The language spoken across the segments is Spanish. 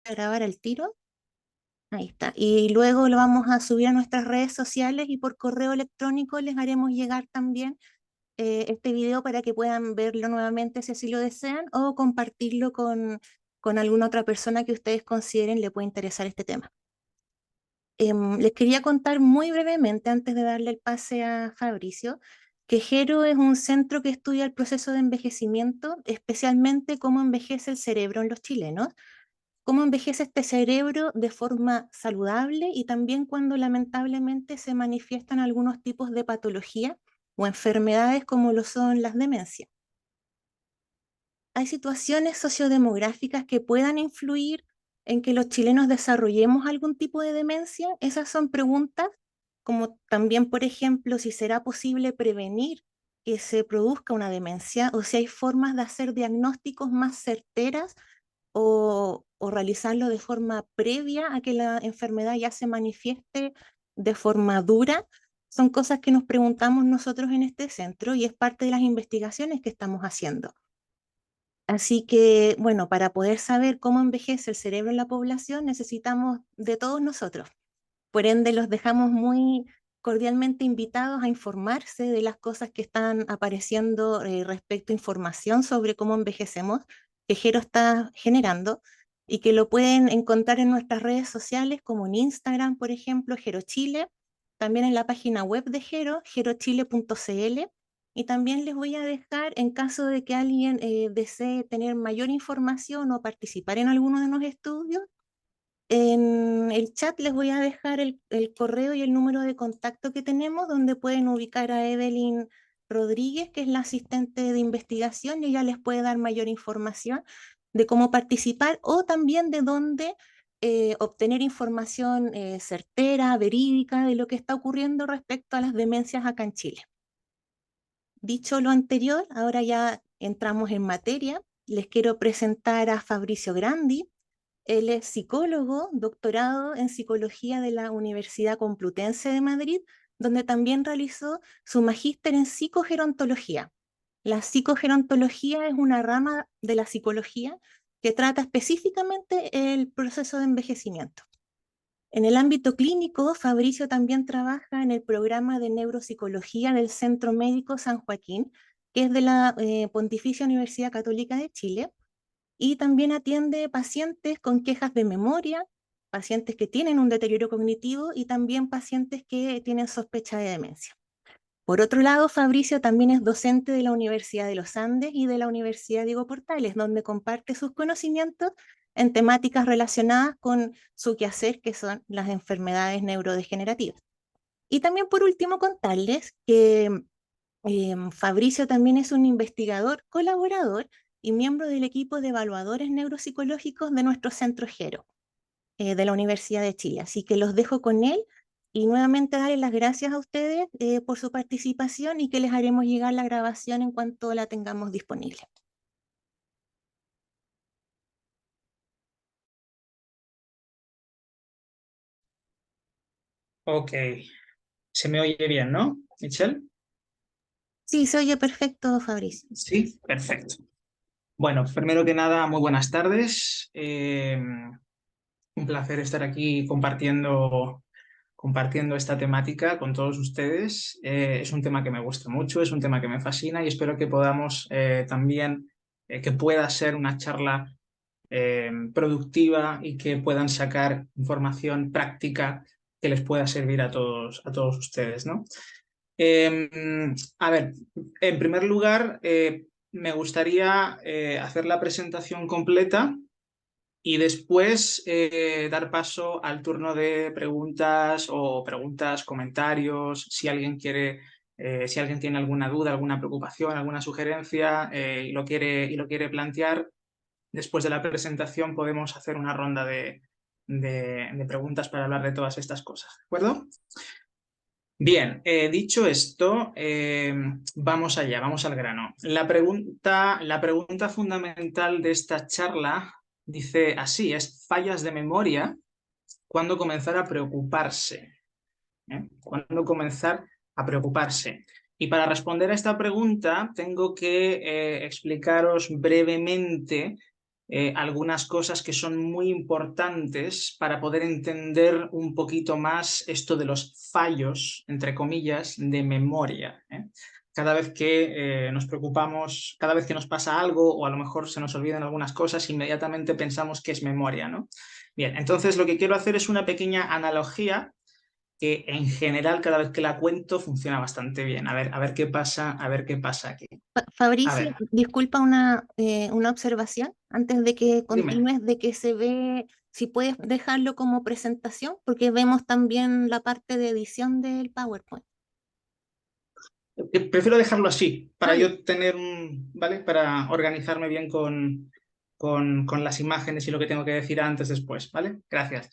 a grabar al tiro. Ahí está. Y luego lo vamos a subir a nuestras redes sociales y por correo electrónico les haremos llegar también este video para que puedan verlo nuevamente si así lo desean o compartirlo con alguna otra persona que ustedes consideren le puede interesar este tema. Les quería contar muy brevemente, antes de darle el pase a Fabricio, que Gero es un centro que estudia el proceso de envejecimiento, especialmente cómo envejece el cerebro en los chilenos, cómo envejece este cerebro de forma saludable y también cuando lamentablemente se manifiestan algunos tipos de patología o enfermedades como lo son las demencias. ¿Hay situaciones sociodemográficas que puedan influir en que los chilenos desarrollemos algún tipo de demencia? Esas son preguntas, como también, por ejemplo, si será posible prevenir que se produzca una demencia o si hay formas de hacer diagnósticos más certeras o realizarlo de forma previa a que la enfermedad ya se manifieste de forma dura. Son cosas que nos preguntamos nosotros en este centro y es parte de las investigaciones que estamos haciendo. Así que, bueno, para poder saber cómo envejece el cerebro en la población, necesitamos de todos nosotros. Por ende, los dejamos muy cordialmente invitados a informarse de las cosas que están apareciendo respecto a información sobre cómo envejecemos, que Gero está generando, y que lo pueden encontrar en nuestras redes sociales, como en Instagram, por ejemplo, Gero Chile, también en la página web de Gero, gerochile.cl, y también les voy a dejar, en caso de que alguien desee tener mayor información o participar en alguno de los estudios, en el chat les voy a dejar el correo y el número de contacto que tenemos, donde pueden ubicar a Evelyn Rodríguez, que es la asistente de investigación, y ella les puede dar mayor información de cómo participar o también de dónde obtener información certera, verídica de lo que está ocurriendo respecto a las demencias acá en Chile. Dicho lo anterior, ahora ya entramos en materia. Les quiero presentar a Fabricio Grandi. Él es psicólogo, doctorado en psicología de la Universidad Complutense de Madrid, donde también realizó su magíster en psicogerontología. La psicogerontología es una rama de la psicología que trata específicamente el proceso de envejecimiento. En el ámbito clínico, Fabricio también trabaja en el programa de neuropsicología del Centro Médico San Joaquín, que es de la Pontificia Universidad Católica de Chile, y también atiende pacientes con quejas de memoria, pacientes que tienen un deterioro cognitivo y también pacientes que tienen sospecha de demencia. Por otro lado, Fabricio también es docente de la Universidad de los Andes y de la Universidad Diego Portales, donde comparte sus conocimientos en temáticas relacionadas con su quehacer, que son las enfermedades neurodegenerativas. Y también, por último, contarles que Fabricio también es un investigador colaborador y miembro del equipo de evaluadores neuropsicológicos de nuestro centro Gero, de la Universidad de Chile. Así que los dejo con él y nuevamente darles las gracias a ustedes por su participación y que les haremos llegar la grabación en cuanto la tengamos disponible. Ok, se me oye bien, ¿no, Michelle? Sí, se oye perfecto, Fabricio. Sí, perfecto. Bueno, primero que nada, muy buenas tardes. Un placer estar aquí compartiendo esta temática con todos ustedes. Es un tema que me gusta mucho, es un tema que me fascina y espero que podamos también, que pueda ser una charla productiva y que puedan sacar información práctica que les pueda servir a todos ustedes, ¿no? Eh, a ver, en primer lugar, me gustaría hacer la presentación completa y después dar paso al turno de preguntas o preguntas, comentarios, si alguien quiere, si alguien tiene alguna duda, alguna preocupación, alguna sugerencia y lo quiere plantear. Después de la presentación podemos hacer una ronda de preguntas para hablar de todas estas cosas, ¿de acuerdo? Bien, dicho esto, vamos allá, vamos al grano. La pregunta fundamental de esta charla dice así, es fallas de memoria, ¿cuándo comenzar a preocuparse? ¿Cuándo comenzar a preocuparse? Y para responder a esta pregunta tengo que explicaros brevemente algunas cosas que son muy importantes para poder entender un poquito más esto de los fallos, entre comillas, de memoria, ¿eh? Cada vez que nos preocupamos, cada vez que nos pasa algo o a lo mejor se nos olvidan algunas cosas, inmediatamente pensamos que es memoria, ¿no? Bien, entonces lo que quiero hacer es una pequeña analogía que en general cada vez que la cuento funciona bastante bien. A ver qué pasa, a ver qué pasa aquí. A Fabricio, ver, disculpa una observación antes de que dime. continúes, de que se ve, si puedes dejarlo como presentación, porque vemos también la parte de edición del PowerPoint. Prefiero dejarlo así, para Ah, ya. yo tener un, ¿vale? Para organizarme bien con las imágenes y lo que tengo que decir antes, después, ¿vale? Gracias.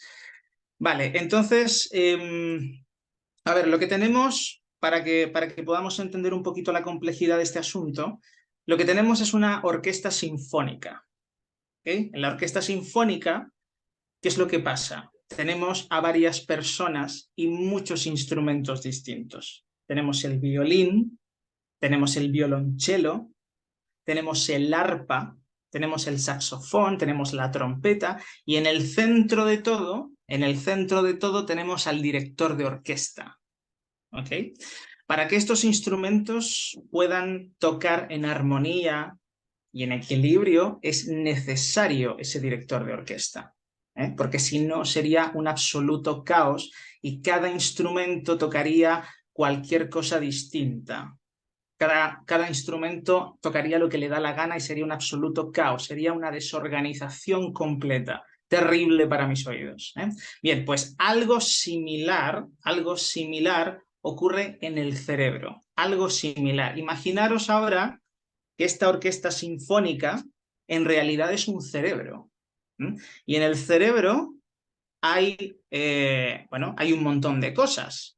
Vale, entonces, a ver, lo que tenemos, para que podamos entender un poquito la complejidad de este asunto, lo que tenemos es una orquesta sinfónica, ¿ok? En la orquesta sinfónica, ¿qué es lo que pasa? Tenemos a varias personas y muchos instrumentos distintos. Tenemos el violín, tenemos el violonchelo, tenemos el arpa, tenemos el saxofón, tenemos la trompeta y en el centro de todo, en el centro de todo tenemos al director de orquesta, ¿ok? Para que estos instrumentos puedan tocar en armonía y en equilibrio es necesario ese director de orquesta, ¿eh? Porque si no sería un absoluto caos y cada instrumento tocaría cualquier cosa distinta. Cada instrumento tocaría lo que le da la gana y sería un absoluto caos, sería una desorganización completa, terrible para mis oídos, ¿eh? Bien, pues algo similar ocurre en el cerebro, algo similar. Imaginaros ahora que esta orquesta sinfónica en realidad es un cerebro, ¿m? Y en el cerebro hay, bueno, hay un montón de cosas.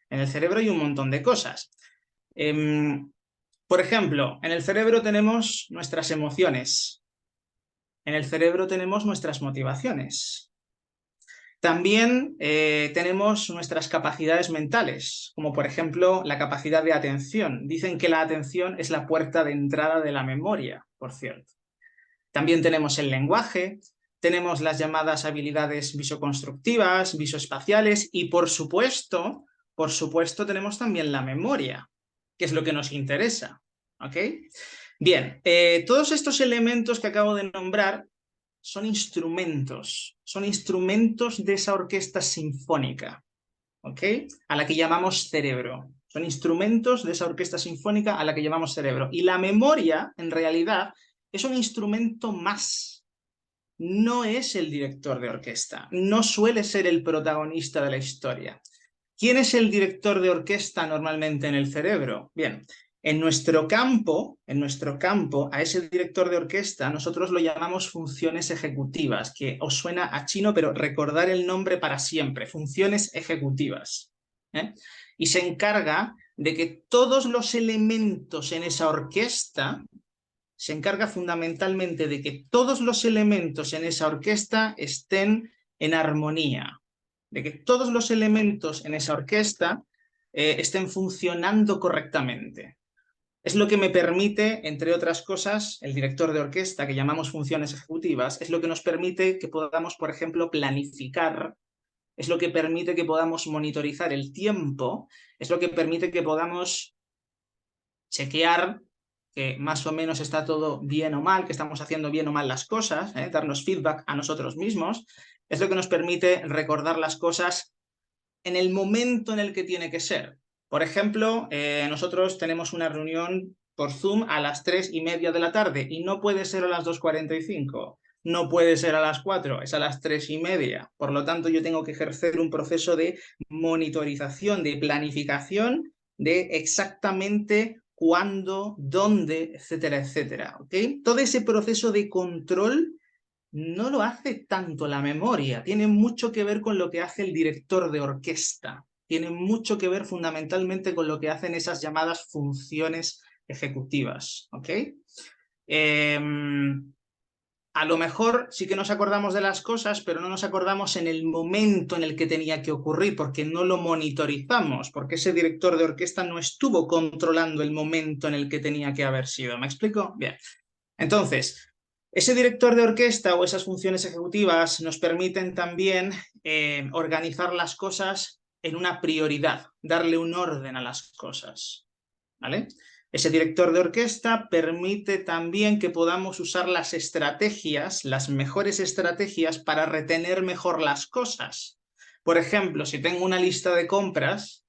En el cerebro hay un montón de cosas. Por ejemplo, en el cerebro tenemos nuestras emociones, en el cerebro tenemos nuestras motivaciones. También tenemos nuestras capacidades mentales, como por ejemplo la capacidad de atención. Dicen que la atención es la puerta de entrada de la memoria, por cierto. También tenemos el lenguaje, tenemos las llamadas habilidades visoconstructivas, visoespaciales y por supuesto tenemos también la memoria, que es lo que nos interesa. ¿Ok? Bien, todos estos elementos que acabo de nombrar son instrumentos de esa orquesta sinfónica, ¿ok? A la que llamamos cerebro. Son instrumentos de esa orquesta sinfónica a la que llamamos cerebro. Y la memoria, en realidad, es un instrumento más. No es el director de orquesta, no suele ser el protagonista de la historia. ¿Quién es el director de orquesta normalmente en el cerebro? Bien, en nuestro campo, a ese director de orquesta nosotros lo llamamos funciones ejecutivas, que os suena a chino, pero recordar el nombre para siempre, funciones ejecutivas, ¿eh? Y se encarga de que todos los elementos en esa orquesta, se encarga fundamentalmente de que todos los elementos en esa orquesta estén en armonía, de que todos los elementos en esa orquesta estén funcionando correctamente. Es lo que me permite, entre otras cosas, el director de orquesta, que llamamos funciones ejecutivas, es lo que nos permite que podamos, por ejemplo, planificar, es lo que permite que podamos monitorizar el tiempo, es lo que permite que podamos chequear que más o menos está todo bien o mal, que estamos haciendo bien o mal las cosas, darnos feedback a nosotros mismos, es lo que nos permite recordar las cosas en el momento en el que tiene que ser. Por ejemplo, nosotros tenemos una reunión por Zoom a las 3:30 de la tarde y no puede ser a las 2:45, no puede ser a las 4, es a las 3:30. Por lo tanto, yo tengo que ejercer un proceso de monitorización, de planificación de exactamente cuándo, dónde, etcétera, etcétera. ¿Okay? Todo ese proceso de control no lo hace tanto la memoria, tiene mucho que ver con lo que hace el director de orquesta, tiene mucho que ver fundamentalmente con lo que hacen esas llamadas funciones ejecutivas, ¿ok? A lo mejor sí que nos acordamos de las cosas, pero no nos acordamos en el momento en el que tenía que ocurrir, porque no lo monitorizamos, porque ese director de orquesta no estuvo controlando el momento en el que tenía que haber sido. ¿Me explico? Bien. Entonces, Ese director de orquesta o esas funciones ejecutivas nos permiten también organizar las cosas en una prioridad, darle un orden a las cosas, ¿vale? Ese director de orquesta permite también que podamos usar las estrategias, las mejores estrategias para retener mejor las cosas. Por ejemplo, si tengo una lista de compras,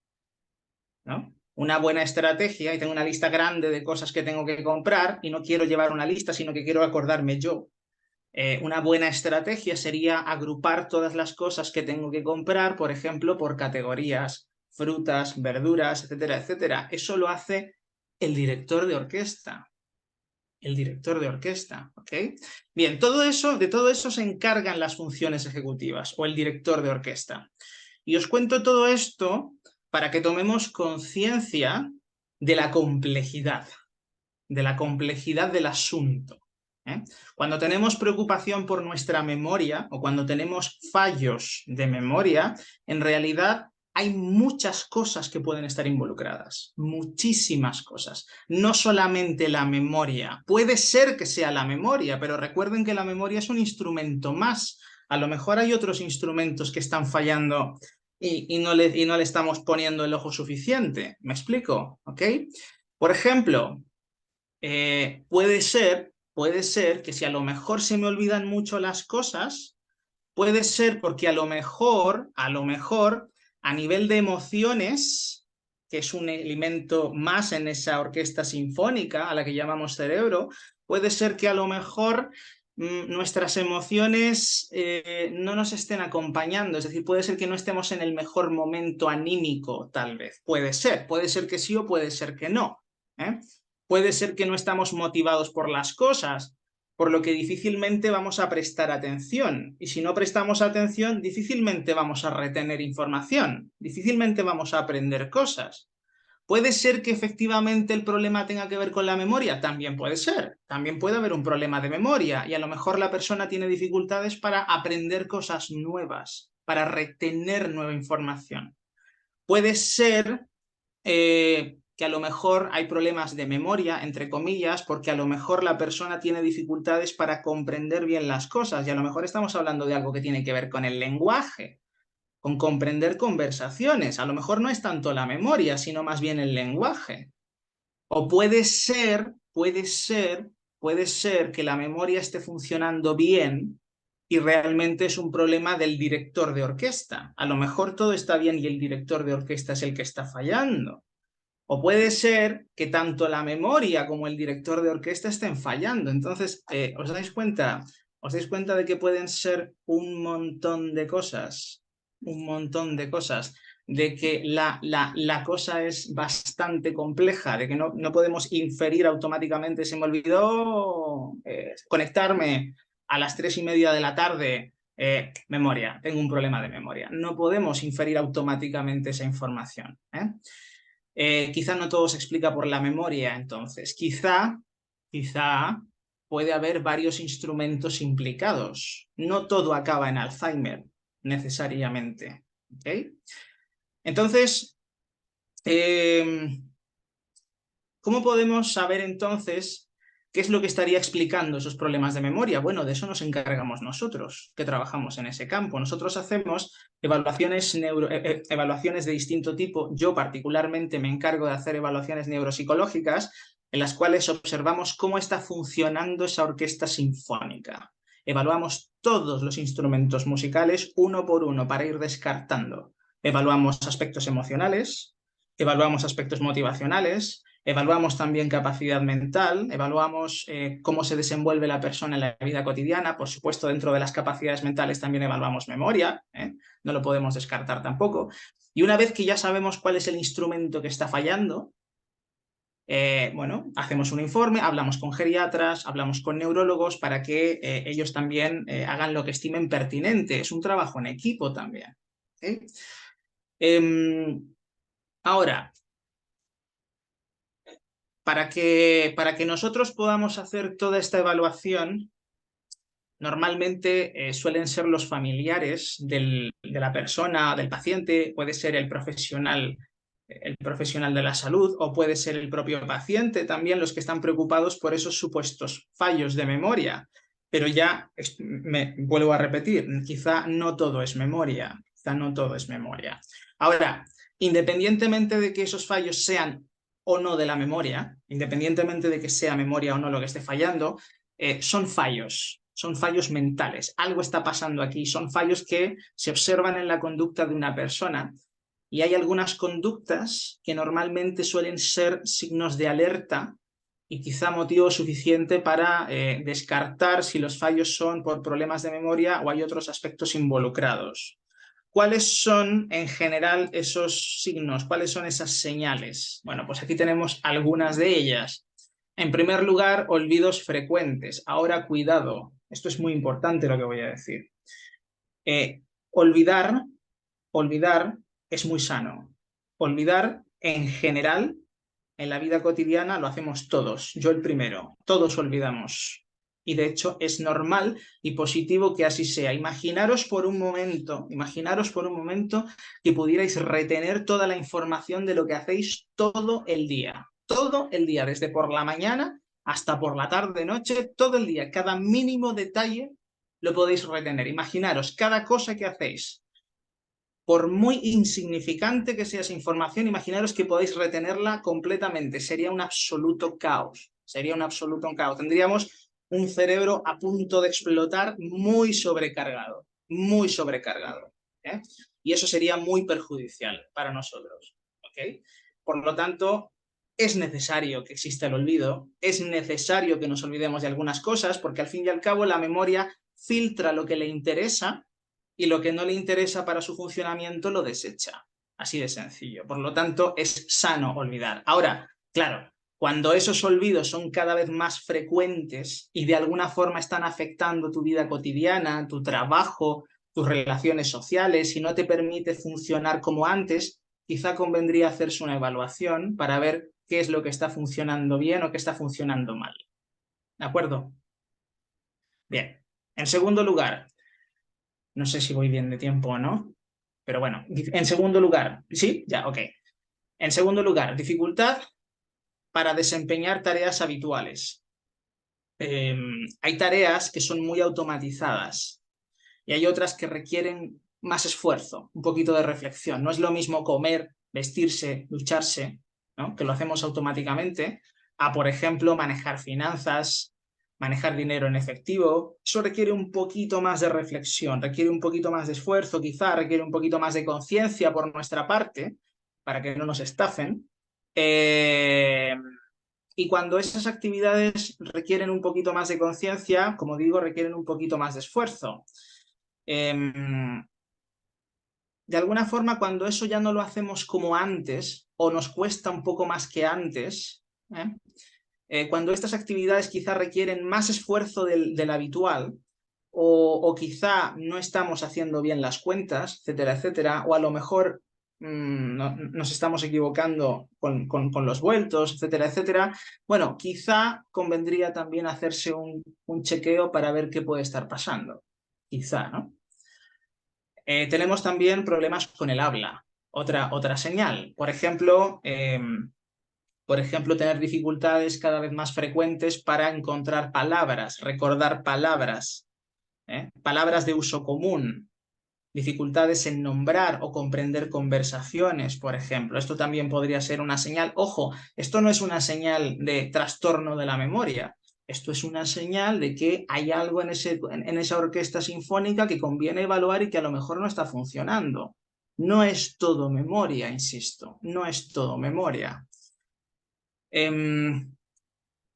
¿no? Una buena estrategia y tengo una lista grande de cosas que tengo que comprar y no quiero llevar una lista, sino que quiero acordarme yo. Una buena estrategia sería agrupar todas las cosas que tengo que comprar, por ejemplo, por categorías, frutas, verduras, etcétera, etcétera. Eso lo hace el director de orquesta. El director de orquesta, ¿ok? Bien, de todo eso se encargan las funciones ejecutivas o el director de orquesta. Y os cuento todo esto para que tomemos conciencia de la complejidad del asunto. ¿eh? Cuando tenemos preocupación por nuestra memoria o cuando tenemos fallos de memoria, en realidad hay muchas cosas que pueden estar involucradas, muchísimas cosas. No solamente la memoria, puede ser que sea la memoria, pero recuerden que la memoria es un instrumento más. A lo mejor hay otros instrumentos que están fallando y no le estamos poniendo el ojo suficiente. ¿Me explico? ¿Ok? Por ejemplo, puede ser que si a lo mejor se me olvidan mucho las cosas, puede ser porque a nivel de emociones, que es un elemento más en esa orquesta sinfónica a la que llamamos cerebro, puede ser que a lo mejor nuestras emociones no nos estén acompañando, es decir, puede ser que no estemos en el mejor momento anímico, tal vez. Puede ser que sí o puede ser que no. ¿eh? Puede ser que no estamos motivados por las cosas, por lo que difícilmente vamos a prestar atención. Y si no prestamos atención, difícilmente vamos a retener información, difícilmente vamos a aprender cosas. ¿Puede ser que efectivamente el problema tenga que ver con la memoria? También puede ser. También puede haber un problema de memoria y a lo mejor la persona tiene dificultades para aprender cosas nuevas, para retener nueva información. Puede ser que a lo mejor hay problemas de memoria, entre comillas, porque a lo mejor la persona tiene dificultades para comprender bien las cosas y a lo mejor estamos hablando de algo que tiene que ver con el lenguaje, con comprender conversaciones. A lo mejor no es tanto la memoria, sino más bien el lenguaje. O puede ser que la memoria esté funcionando bien y realmente es un problema del director de orquesta. A lo mejor todo está bien y el director de orquesta es el que está fallando. O puede ser que tanto la memoria como el director de orquesta estén fallando. Entonces, ¿os dais cuenta? ¿Os dais cuenta de que pueden ser un montón de cosas? Un montón de cosas. De que la cosa es bastante compleja, de que no podemos inferir automáticamente. Se me olvidó conectarme a las 3:30 de la tarde. Memoria, tengo un problema de memoria. No podemos inferir automáticamente esa información. Quizá no todo se explica por la memoria, entonces. Quizá puede haber varios instrumentos implicados. No todo acaba en Alzheimer, necesariamente. ¿Okay? Entonces, ¿cómo podemos saber entonces qué es lo que estaría explicando esos problemas de memoria? Bueno, de eso nos encargamos nosotros, que trabajamos en ese campo. Nosotros hacemos evaluaciones de distinto tipo. Yo particularmente me encargo de hacer evaluaciones neuropsicológicas en las cuales observamos cómo está funcionando esa orquesta sinfónica. Evaluamos todos los instrumentos musicales uno por uno para ir descartando. Evaluamos aspectos emocionales, evaluamos aspectos motivacionales, evaluamos también capacidad mental, evaluamos cómo se desenvuelve la persona en la vida cotidiana. Por supuesto, dentro de las capacidades mentales también evaluamos memoria, no lo podemos descartar tampoco. Y una vez que ya sabemos cuál es el instrumento que está fallando, bueno, hacemos un informe, hablamos con geriatras, hablamos con neurólogos para que ellos también hagan lo que estimen pertinente. Es un trabajo en equipo también. Ahora, para que nosotros podamos hacer toda esta evaluación, normalmente suelen ser los familiares de la persona, del paciente, puede ser el profesional de la salud o puede ser el propio paciente también los que están preocupados por esos supuestos fallos de memoria. Pero ya me vuelvo a repetir, quizá no todo es memoria, quizá no todo es memoria. Ahora, independientemente de que esos fallos sean o no de la memoria, independientemente de que sea memoria o no lo que esté fallando, son fallos mentales. Algo está pasando aquí, son fallos que se observan en la conducta de una persona y hay algunas conductas que normalmente suelen ser signos de alerta y quizá motivo suficiente para descartar si los fallos son por problemas de memoria o hay otros aspectos involucrados. ¿Cuáles son en general esos signos? ¿Cuáles son esas señales? Bueno, pues aquí tenemos algunas de ellas. En primer lugar, olvidos frecuentes. Ahora, cuidado, esto es muy importante lo que voy a decir. Eh, olvidar, olvidar es muy sano. Olvidar en general en la vida cotidiana lo hacemos todos, yo el primero, todos olvidamos. Y de hecho es normal y positivo que así sea. Imaginaros por un momento que pudierais retener toda la información de lo que hacéis todo el día, desde por la mañana hasta por la tarde, noche, todo el día, cada mínimo detalle lo podéis retener. Imaginaros cada cosa que hacéis, por muy insignificante que sea esa información, imaginaros que podéis retenerla completamente. Sería un absoluto caos. Sería un absoluto caos. Tendríamos un cerebro a punto de explotar, muy sobrecargado. Muy sobrecargado. ¿Eh? Y eso sería muy perjudicial para nosotros. ¿Okay? Por lo tanto, es necesario que exista el olvido, es necesario que nos olvidemos de algunas cosas, porque al fin y al cabo la memoria filtra lo que le interesa y lo que no le interesa para su funcionamiento lo desecha. Así de sencillo. Por lo tanto, es sano olvidar. Ahora, claro, cuando esos olvidos son cada vez más frecuentes y de alguna forma están afectando tu vida cotidiana, tu trabajo, tus relaciones sociales y no te permite funcionar como antes, quizá convendría hacerse una evaluación para ver qué es lo que está funcionando bien o qué está funcionando mal. ¿De acuerdo? Bien. En segundo lugar, no sé si voy bien de tiempo o no, pero bueno, en segundo lugar, ¿sí? Ya, ok. En segundo lugar, dificultad para desempeñar tareas habituales. Hay tareas que son muy automatizadas y hay otras que requieren más esfuerzo, un poquito de reflexión. No es lo mismo comer, vestirse, ducharse, ¿no? Que lo hacemos automáticamente, a, por ejemplo, manejar finanzas, manejar dinero en efectivo. Eso requiere un poquito más de reflexión, requiere un poquito más de esfuerzo, quizá requiere un poquito más de conciencia por nuestra parte, para que no nos estafen. Y cuando esas actividades requieren un poquito más de conciencia, como digo, requieren un poquito más de esfuerzo. De alguna forma, cuando eso ya no lo hacemos como antes o nos cuesta un poco más que antes, cuando estas actividades quizá requieren más esfuerzo del habitual o quizá no estamos haciendo bien las cuentas, etcétera, etcétera, o a lo mejor nos estamos equivocando con los vueltos, etcétera, etcétera, bueno, quizá convendría también hacerse un chequeo para ver qué puede estar pasando. Quizá, ¿no? Tenemos también problemas con el habla, otra señal. Por ejemplo, tener dificultades cada vez más frecuentes para encontrar palabras, recordar palabras, palabras de uso común, dificultades en nombrar o comprender conversaciones, por ejemplo. Esto también podría ser una señal. Ojo, esto no es una señal de trastorno de la memoria. Esto es una señal de que hay algo en esa orquesta sinfónica que conviene evaluar y que a lo mejor no está funcionando. No es todo memoria, insisto, no es todo memoria.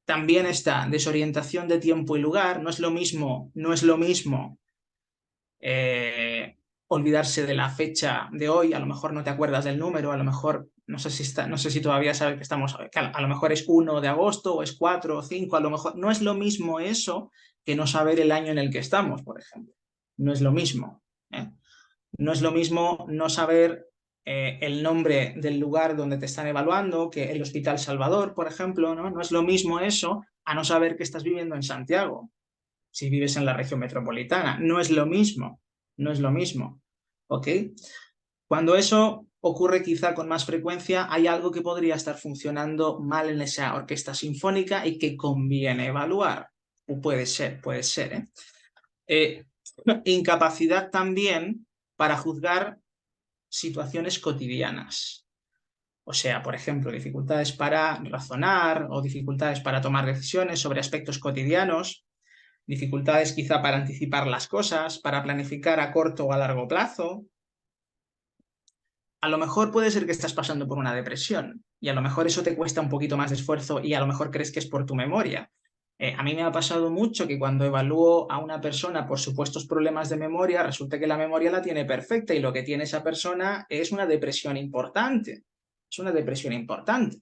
También está desorientación de tiempo y lugar. No es lo mismo olvidarse de la fecha de hoy, a lo mejor no te acuerdas del número, a lo mejor no sé si todavía sabes que estamos, que a lo mejor es 1 de agosto o es 4 o 5, a lo mejor no es lo mismo eso que no saber el año en el que estamos, por ejemplo. No es lo mismo. No es lo mismo no saber el nombre del lugar donde te están evaluando, que el Hospital Salvador, por ejemplo, ¿no? No es lo mismo eso a no saber que estás viviendo en Santiago, si vives en la región metropolitana. No es lo mismo, no es lo mismo. ¿Ok? Cuando eso ocurre quizá con más frecuencia, hay algo que podría estar funcionando mal en esa orquesta sinfónica y que conviene evaluar. puede ser, puede ser, ¿eh? Eh, Incapacidad también para juzgar situaciones cotidianas. O sea, por ejemplo, dificultades para razonar o dificultades para tomar decisiones sobre aspectos cotidianos, dificultades quizá para anticipar las cosas, para planificar a corto o a largo plazo. A lo mejor puede ser que estás pasando por una depresión y a lo mejor eso te cuesta un poquito más de esfuerzo y a lo mejor crees que es por tu memoria. A mí me ha pasado mucho que cuando evalúo a una persona por supuestos problemas de memoria, resulta que la memoria la tiene perfecta y lo que tiene esa persona es una depresión importante. Es una depresión importante.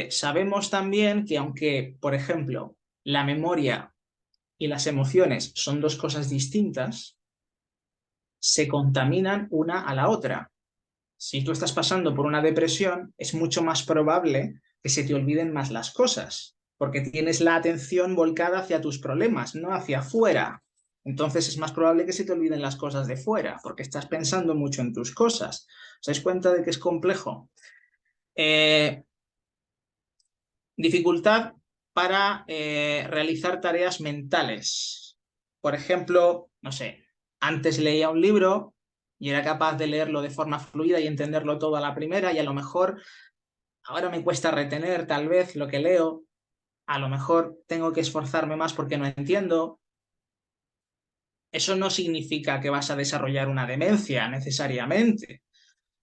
Sabemos también que aunque, por ejemplo, la memoria y las emociones son dos cosas distintas, se contaminan una a la otra. Si tú estás pasando por una depresión, es mucho más probable que se te olviden más las cosas, porque tienes la atención volcada hacia tus problemas, no hacia afuera. Entonces es más probable que se te olviden las cosas de fuera, porque estás pensando mucho en tus cosas. ¿Os dais cuenta de que es complejo? Dificultad para realizar tareas mentales. Por ejemplo, no sé, antes leía un libro y era capaz de leerlo de forma fluida y entenderlo todo a la primera y a lo mejor ahora me cuesta retener tal vez lo que leo, a lo mejor tengo que esforzarme más porque no entiendo. Eso no significa que vas a desarrollar una demencia necesariamente.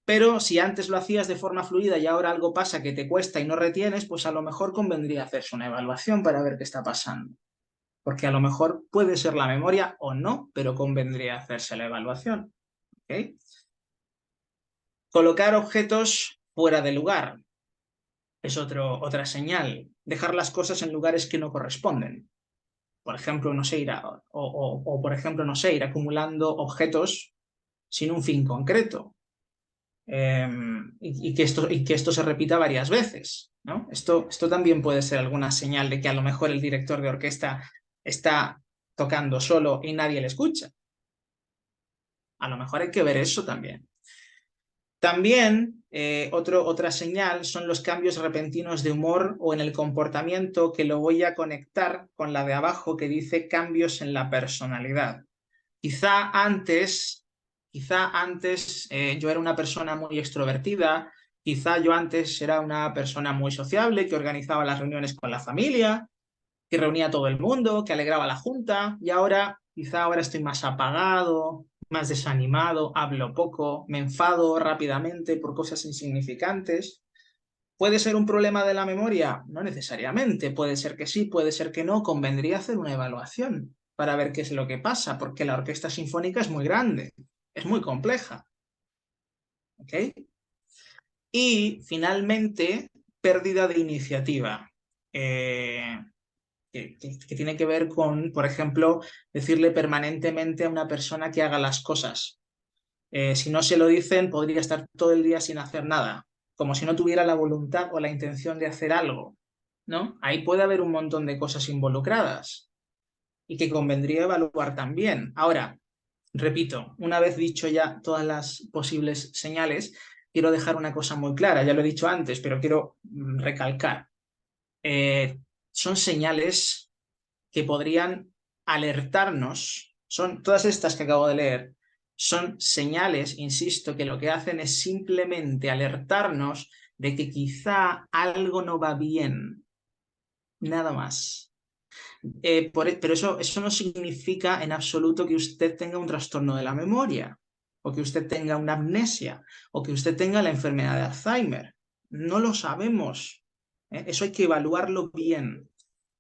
Pero si antes lo hacías de forma fluida y ahora algo pasa que te cuesta y no retienes, pues a lo mejor convendría hacerse una evaluación para ver qué está pasando. Porque a lo mejor puede ser la memoria o no, pero convendría hacerse la evaluación. ¿Okay? Colocar objetos fuera de lugar es otra señal. Dejar las cosas en lugares que no corresponden. Por ejemplo, no sé, por ejemplo, no sé, ir acumulando objetos sin un fin concreto. Y que esto se repita varias veces, ¿no? Esto también puede ser alguna señal de que a lo mejor el director de orquesta está tocando solo y nadie le escucha. A lo mejor hay que ver eso también. También otra señal son los cambios repentinos de humor o en el comportamiento, que lo voy a conectar con la de abajo que dice cambios en la personalidad. Quizá antes, yo era una persona muy extrovertida, quizá yo antes era una persona muy sociable, que organizaba las reuniones con la familia, que reunía a todo el mundo, que alegraba la junta, y ahora quizá ahora estoy más apagado, más desanimado, hablo poco, me enfado rápidamente por cosas insignificantes. ¿Puede ser un problema de la memoria? No necesariamente. Puede ser que sí, puede ser que no. Convendría hacer una evaluación para ver qué es lo que pasa, porque la orquesta sinfónica es muy grande, es muy compleja. ¿Ok? Y finalmente, pérdida de iniciativa. Que tiene que ver con, por ejemplo, decirle permanentemente a una persona que haga las cosas. Si no se lo dicen, podría estar todo el día sin hacer nada, como si no tuviera la voluntad o la intención de hacer algo, ¿no? Ahí puede haber un montón de cosas involucradas y que convendría evaluar también. Ahora, repito, una vez dicho ya todas las posibles señales, quiero dejar una cosa muy clara, ya lo he dicho antes, pero quiero recalcar. Son señales que podrían alertarnos, son todas estas que acabo de leer, son señales, insisto, que lo que hacen es simplemente alertarnos de que quizá algo no va bien, nada más. Pero eso no significa en absoluto que usted tenga un trastorno de la memoria, o que usted tenga una amnesia, o que usted tenga la enfermedad de Alzheimer. No lo sabemos. Eso hay que evaluarlo bien.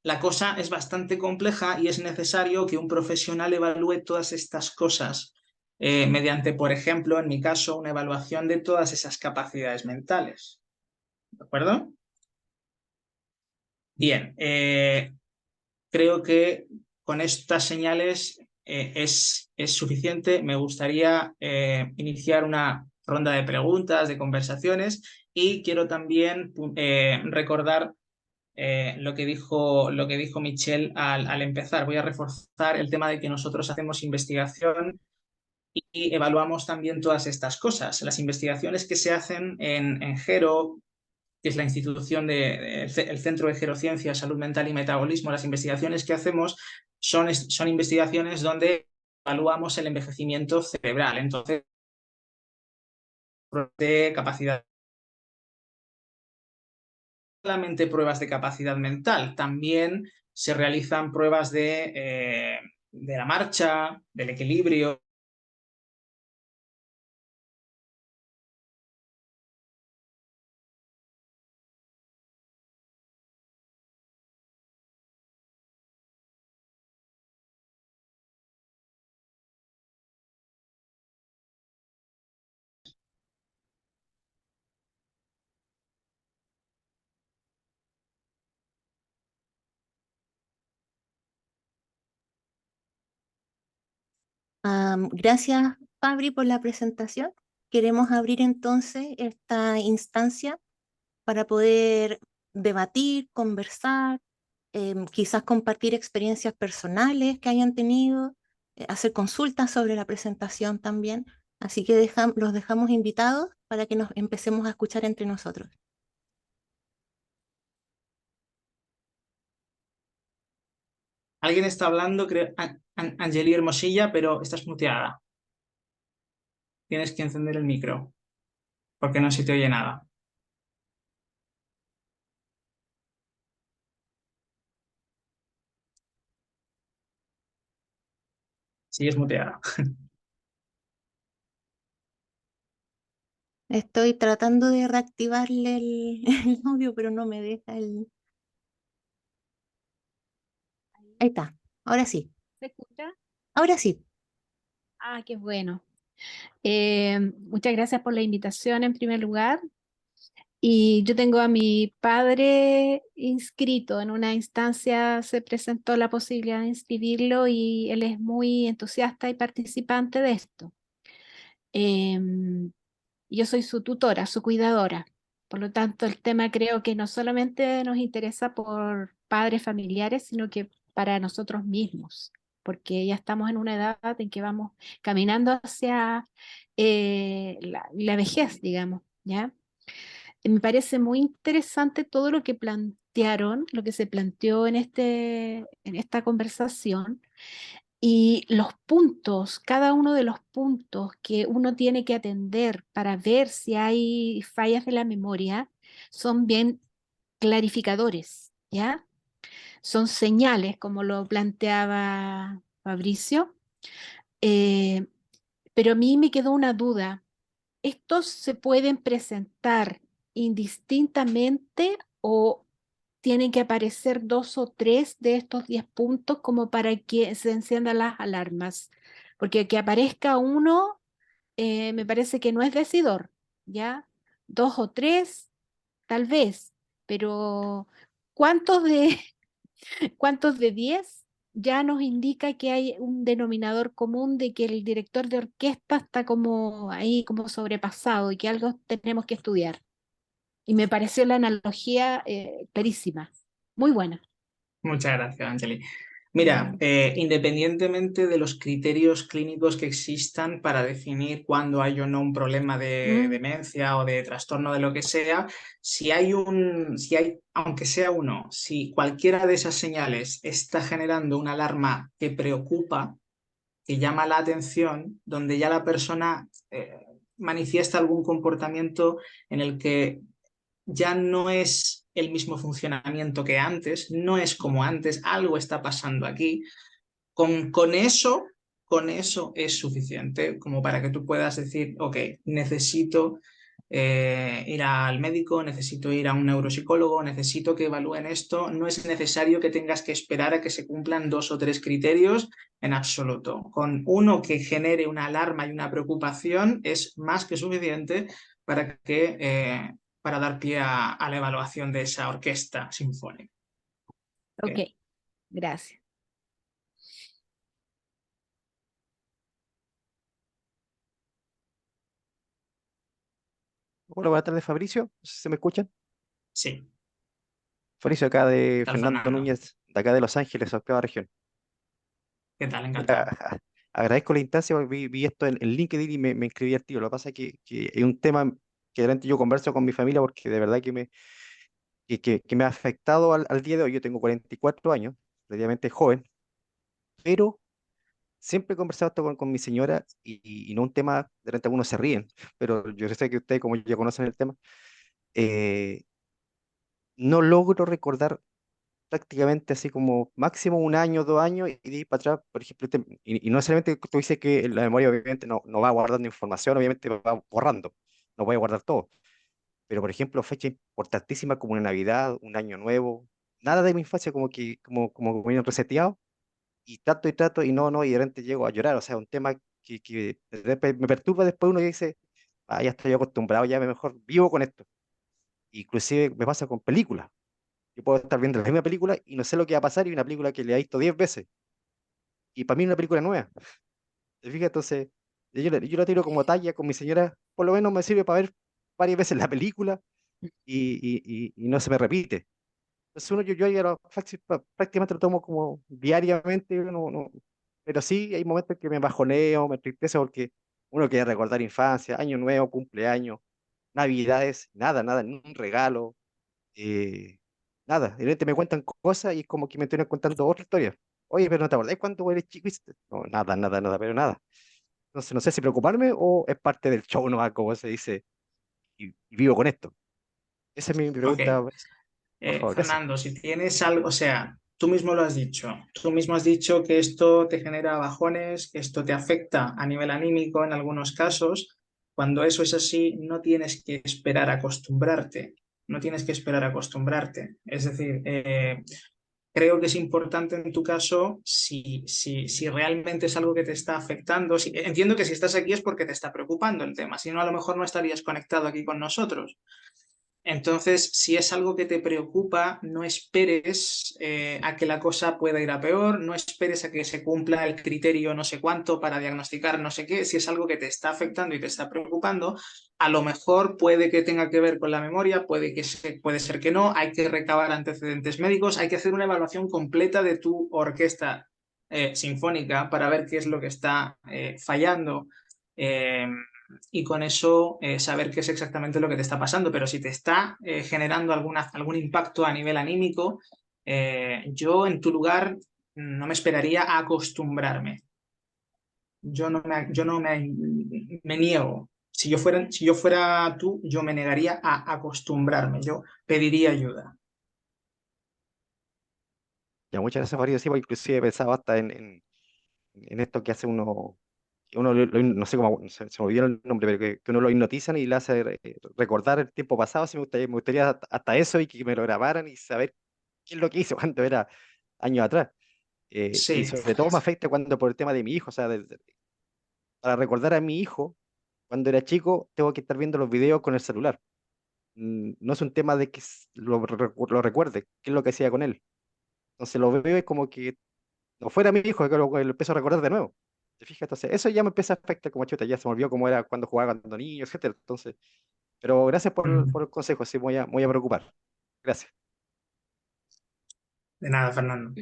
La cosa es bastante compleja y es necesario que un profesional evalúe todas estas cosas mediante, por ejemplo, en mi caso, una evaluación de todas esas capacidades mentales. ¿De acuerdo? Bien, creo que con estas señales es suficiente. Me gustaría iniciar una ronda de preguntas, de conversaciones y quiero también recordar lo que dijo Michelle al empezar. Voy a reforzar el tema de que nosotros hacemos investigación y evaluamos también todas estas cosas. Las investigaciones que se hacen en Gero que es la institución el Centro de Gerociencia, Salud Mental y Metabolismo. Las investigaciones que hacemos son investigaciones donde evaluamos el envejecimiento cerebral. Entonces, de capacidad, solamente pruebas de capacidad mental, también se realizan pruebas de la marcha, del equilibrio. Gracias, Fabri, por la presentación. Queremos abrir entonces esta instancia para poder debatir, conversar, quizás compartir experiencias personales que hayan tenido, hacer consultas sobre la presentación también. Así que los dejamos invitados para que nos empecemos a escuchar entre nosotros. Alguien está hablando, creo, Angeli Hermosilla, pero estás muteada. Tienes que encender el micro, porque no se te oye nada. Sigues muteada. Estoy tratando de reactivarle el audio, pero no me deja el... Ahí está, ahora sí, ¿Se escucha? ahora sí. Ah, qué bueno. Muchas gracias por la invitación en primer lugar. Y yo tengo a mi padre inscrito en una instancia, se presentó la posibilidad de inscribirlo y él es muy entusiasta y participante de esto. Yo soy su tutora, su cuidadora. Por lo tanto, el tema creo que no solamente nos interesa por padres familiares, sino que para nosotros mismos, porque ya estamos en una edad en que vamos caminando hacia la vejez, digamos, ¿ya? Me parece muy interesante todo lo que plantearon, lo que se planteó en esta conversación y los puntos, cada uno de los puntos que uno tiene que atender para ver si hay fallas de la memoria son bien clarificadores, ¿ya? Son señales, como lo planteaba Fabricio. Eh, pero a mí me quedó una duda. ¿Estos se pueden presentar indistintamente o tienen que aparecer dos o tres de estos 10 puntos como para que se enciendan las alarmas? Porque que aparezca uno me parece que no es decidor, ¿ya? Dos o tres, tal vez, pero ¿cuántos de, ¿cuántos de 10 ya nos indica que hay un denominador común de que el director de orquesta está como ahí, como sobrepasado y que algo tenemos que estudiar? Y me pareció la analogía clarísima, muy buena. Muchas gracias, Angeli. Mira, independientemente de los criterios clínicos que existan para definir cuándo hay o no un problema de Mm, demencia o de trastorno de lo que sea, aunque sea uno, si cualquiera de esas señales está generando una alarma que preocupa, que llama la atención, donde ya la persona manifiesta algún comportamiento en el que ya no es el mismo funcionamiento que antes, no es como antes, algo está pasando aquí. Con eso es suficiente como para que tú puedas decir, ok, necesito ir al médico, necesito ir a un neuropsicólogo, necesito que evalúen esto. No es necesario que tengas que esperar a que se cumplan dos o tres criterios en absoluto. Con uno que genere una alarma y una preocupación es más que suficiente para para dar pie a la evaluación de esa orquesta sinfónica. ok, gracias. Hola, buenas tardes, Fabricio. No sé si ¿se me escuchan? Sí, Fabricio, acá de tal Fernando Fernando. Núñez, de acá de Los Ángeles, octava región. ¿Qué tal? Mira, Encantado. agradezco la instancia, vi esto en LinkedIn y me inscribí al tiro. Lo que pasa es que es un tema que de repente yo converso con mi familia porque de verdad que me ha afectado al día de hoy. Yo tengo 44 años, relativamente joven, pero siempre he conversado esto con mi señora y no un tema, de repente algunos se ríen, pero yo sé que ustedes como ya conocen el tema, eh, no logro recordar prácticamente así como máximo un año, 2 años y de ahí para atrás, por ejemplo, y no necesariamente tú dices que la memoria obviamente no va guardando información, obviamente va borrando, no voy a guardar todo, pero por ejemplo, fecha importantísima como una Navidad, un Año Nuevo, nada de mi infancia como que me viene reseteado y trato y de repente llego a llorar, o sea, un tema que de repente me perturba después uno y dice, ah, ya estoy acostumbrado, ya mejor vivo con esto. Inclusive me pasa con películas. Yo puedo estar viendo la misma película y no sé lo que va a pasar y una película que le he visto 10 veces. Y para mí es una película nueva. ¿Te fijas? Entonces, yo la tiro como talla con mi señora, por lo menos me sirve para ver varias veces la película y no se me repite. Entonces yo ya prácticamente lo tomo como diariamente, pero sí hay momentos que me bajoneo, me entristece porque uno quiere recordar infancia, año nuevo, cumpleaños, navidades, nada, ni un regalo, eh, nada. De repente me cuentan cosas y es como que me estuvieran contando otra historia. Oye, pero ¿no te acordás cuando eres chico? No, nada, pero nada. Entonces no sé si preocuparme o es parte del show, ¿no? Como se dice, y vivo con esto. Esa es mi Ok. pregunta, por favor, gracias. Fernando, si tienes algo, o sea, tú mismo lo has dicho, tú mismo has dicho que esto te genera bajones, que esto te afecta a nivel anímico en algunos casos. Cuando eso es así, no tienes que esperar a acostumbrarte, no tienes que esperar a acostumbrarte. Es decir, creo que es importante en tu caso, si realmente es algo que te está afectando, entiendo que si estás aquí es porque te está preocupando el tema, si no, a lo mejor no estarías conectado aquí con nosotros. Entonces, si es algo que te preocupa, no esperes a que la cosa pueda ir a peor, no esperes a que se cumpla el criterio no sé cuánto para diagnosticar no sé qué. Si es algo que te está afectando y te está preocupando, a lo mejor puede que tenga que ver con la memoria, puede ser que no, hay que recabar antecedentes médicos, hay que hacer una evaluación completa de tu orquesta sinfónica para ver qué es lo que está fallando. Eh, y con eso saber qué es exactamente lo que te está pasando. Pero si te está generando algún impacto a nivel anímico, yo en tu lugar no me esperaría a acostumbrarme. Me niego. Si yo fuera tú, yo me negaría a acostumbrarme. Yo pediría ayuda. Ya, muchas gracias, Farid. Sí, porque inclusive he pensado hasta en esto que hace uno, que uno no sé cómo, se me olvidó el nombre, pero que uno lo hipnotizan y le hace recordar el tiempo pasado. Sí, me gustaría hasta eso y que me lo grabaran y saber qué es lo que hizo cuando era años atrás. Y Sí, sobre todo me afecta cuando por el tema de mi hijo, o sea, para recordar a mi hijo, cuando era chico, tengo que estar viendo los videos con el celular. No es un tema de que lo recuerde, qué es lo que hacía con él. Entonces lo veo y como que no fuera mi hijo, que lo empiezo a recordar de nuevo. ¿Te fijas? Entonces, eso ya me empieza a afectar como chuta, ya se me olvidó cómo era cuando jugaba cuando niño, etcétera. Entonces, pero gracias por el consejo, sí, me voy a preocupar. Gracias. de nada, Fernando.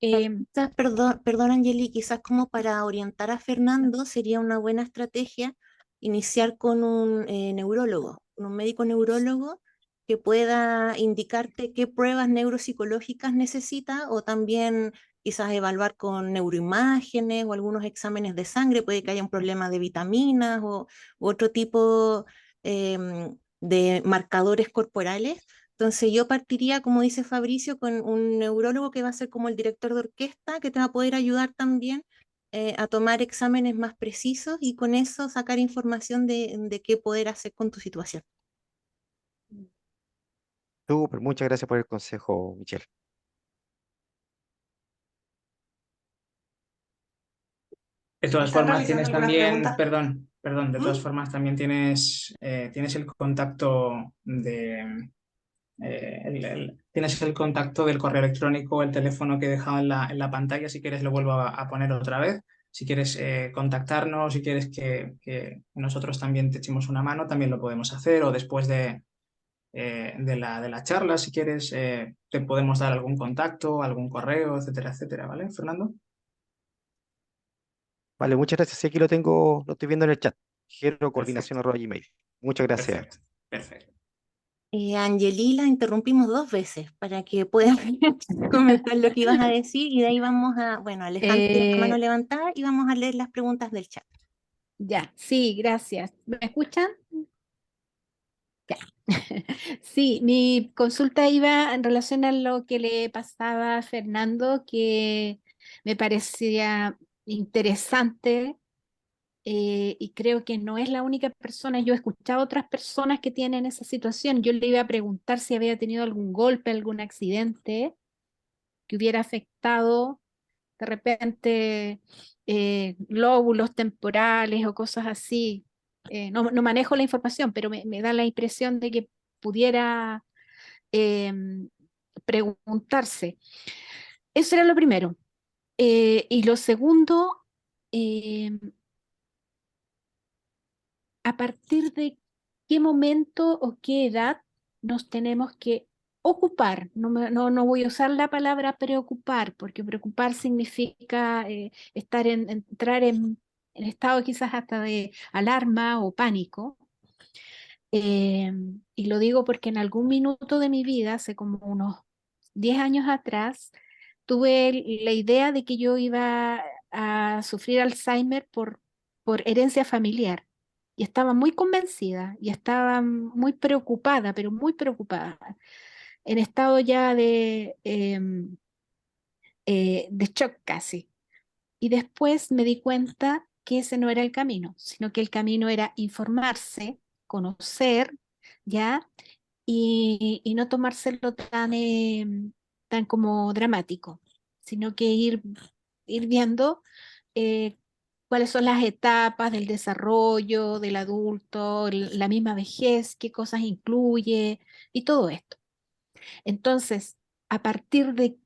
Em, Quizás, perdón, Angeli, quizás como para orientar a Fernando sería una buena estrategia iniciar con un neurólogo, con un médico neurólogo que pueda indicarte qué pruebas neuropsicológicas necesita o también quizás evaluar con neuroimágenes o algunos exámenes de sangre, puede que haya un problema de vitaminas u otro tipo de marcadores corporales. Entonces yo partiría, como dice Fabricio, con un neurólogo que va a ser como el director de orquesta, que te va a poder ayudar también a tomar exámenes más precisos y con eso sacar información de qué poder hacer con tu situación. Súper, muchas gracias por el consejo, Michelle. De todas ¿Están formas, realizando tienes algunas también, preguntas? perdón, de todas ¿Mm? formas también tienes el contacto tienes el contacto del correo electrónico, el teléfono que he dejado en la pantalla, si quieres lo vuelvo a poner otra vez. Si quieres contactarnos, si quieres que nosotros también te echemos una mano, también lo podemos hacer, o después de la charla, si quieres, te podemos dar algún contacto, algún correo, etcétera, etcétera, ¿vale, Fernando? Vale, muchas gracias. Sí, aquí lo tengo, lo estoy viendo en el chat. Perfecto, gerocoordinación@gmail. Muchas gracias. perfecto, perfecto. Angeli, la interrumpimos 2 veces para que puedas comentar lo que ibas a decir y de ahí vamos a, bueno, Alejandro tiene la mano Eh, levantada y vamos a leer las preguntas del chat. ya, sí, gracias. ¿Me escuchan? Ya. Sí, mi consulta iba en relación a lo que le pasaba a Fernando, que me parecía interesante, y creo que no es la única persona. Yo he escuchado a otras personas que tienen esa situación. Yo le iba a preguntar si había tenido algún golpe, algún accidente que hubiera afectado de repente lóbulos temporales o cosas así. No manejo la información, pero me da la impresión de que pudiera preguntarse. Eso era lo primero. Y lo segundo, eh, ¿a partir de qué momento o qué edad nos tenemos que ocupar? No voy a usar la palabra preocupar, porque preocupar significa entrar en estado quizás hasta de alarma o pánico. Eh, y lo digo porque en algún minuto de mi vida, hace como unos 10 años atrás, tuve la idea de que yo iba a sufrir Alzheimer por herencia familiar. Y estaba muy convencida y estaba muy preocupada, pero muy preocupada, en estado ya de shock casi. Y después me di cuenta que ese no era el camino, sino que el camino era informarse, conocer, ¿ya? Y no tomárselo tan como dramático, sino que ir viendo eh, cuáles son las etapas del desarrollo del adulto, la misma vejez, qué cosas incluye y todo esto. Entonces, a partir de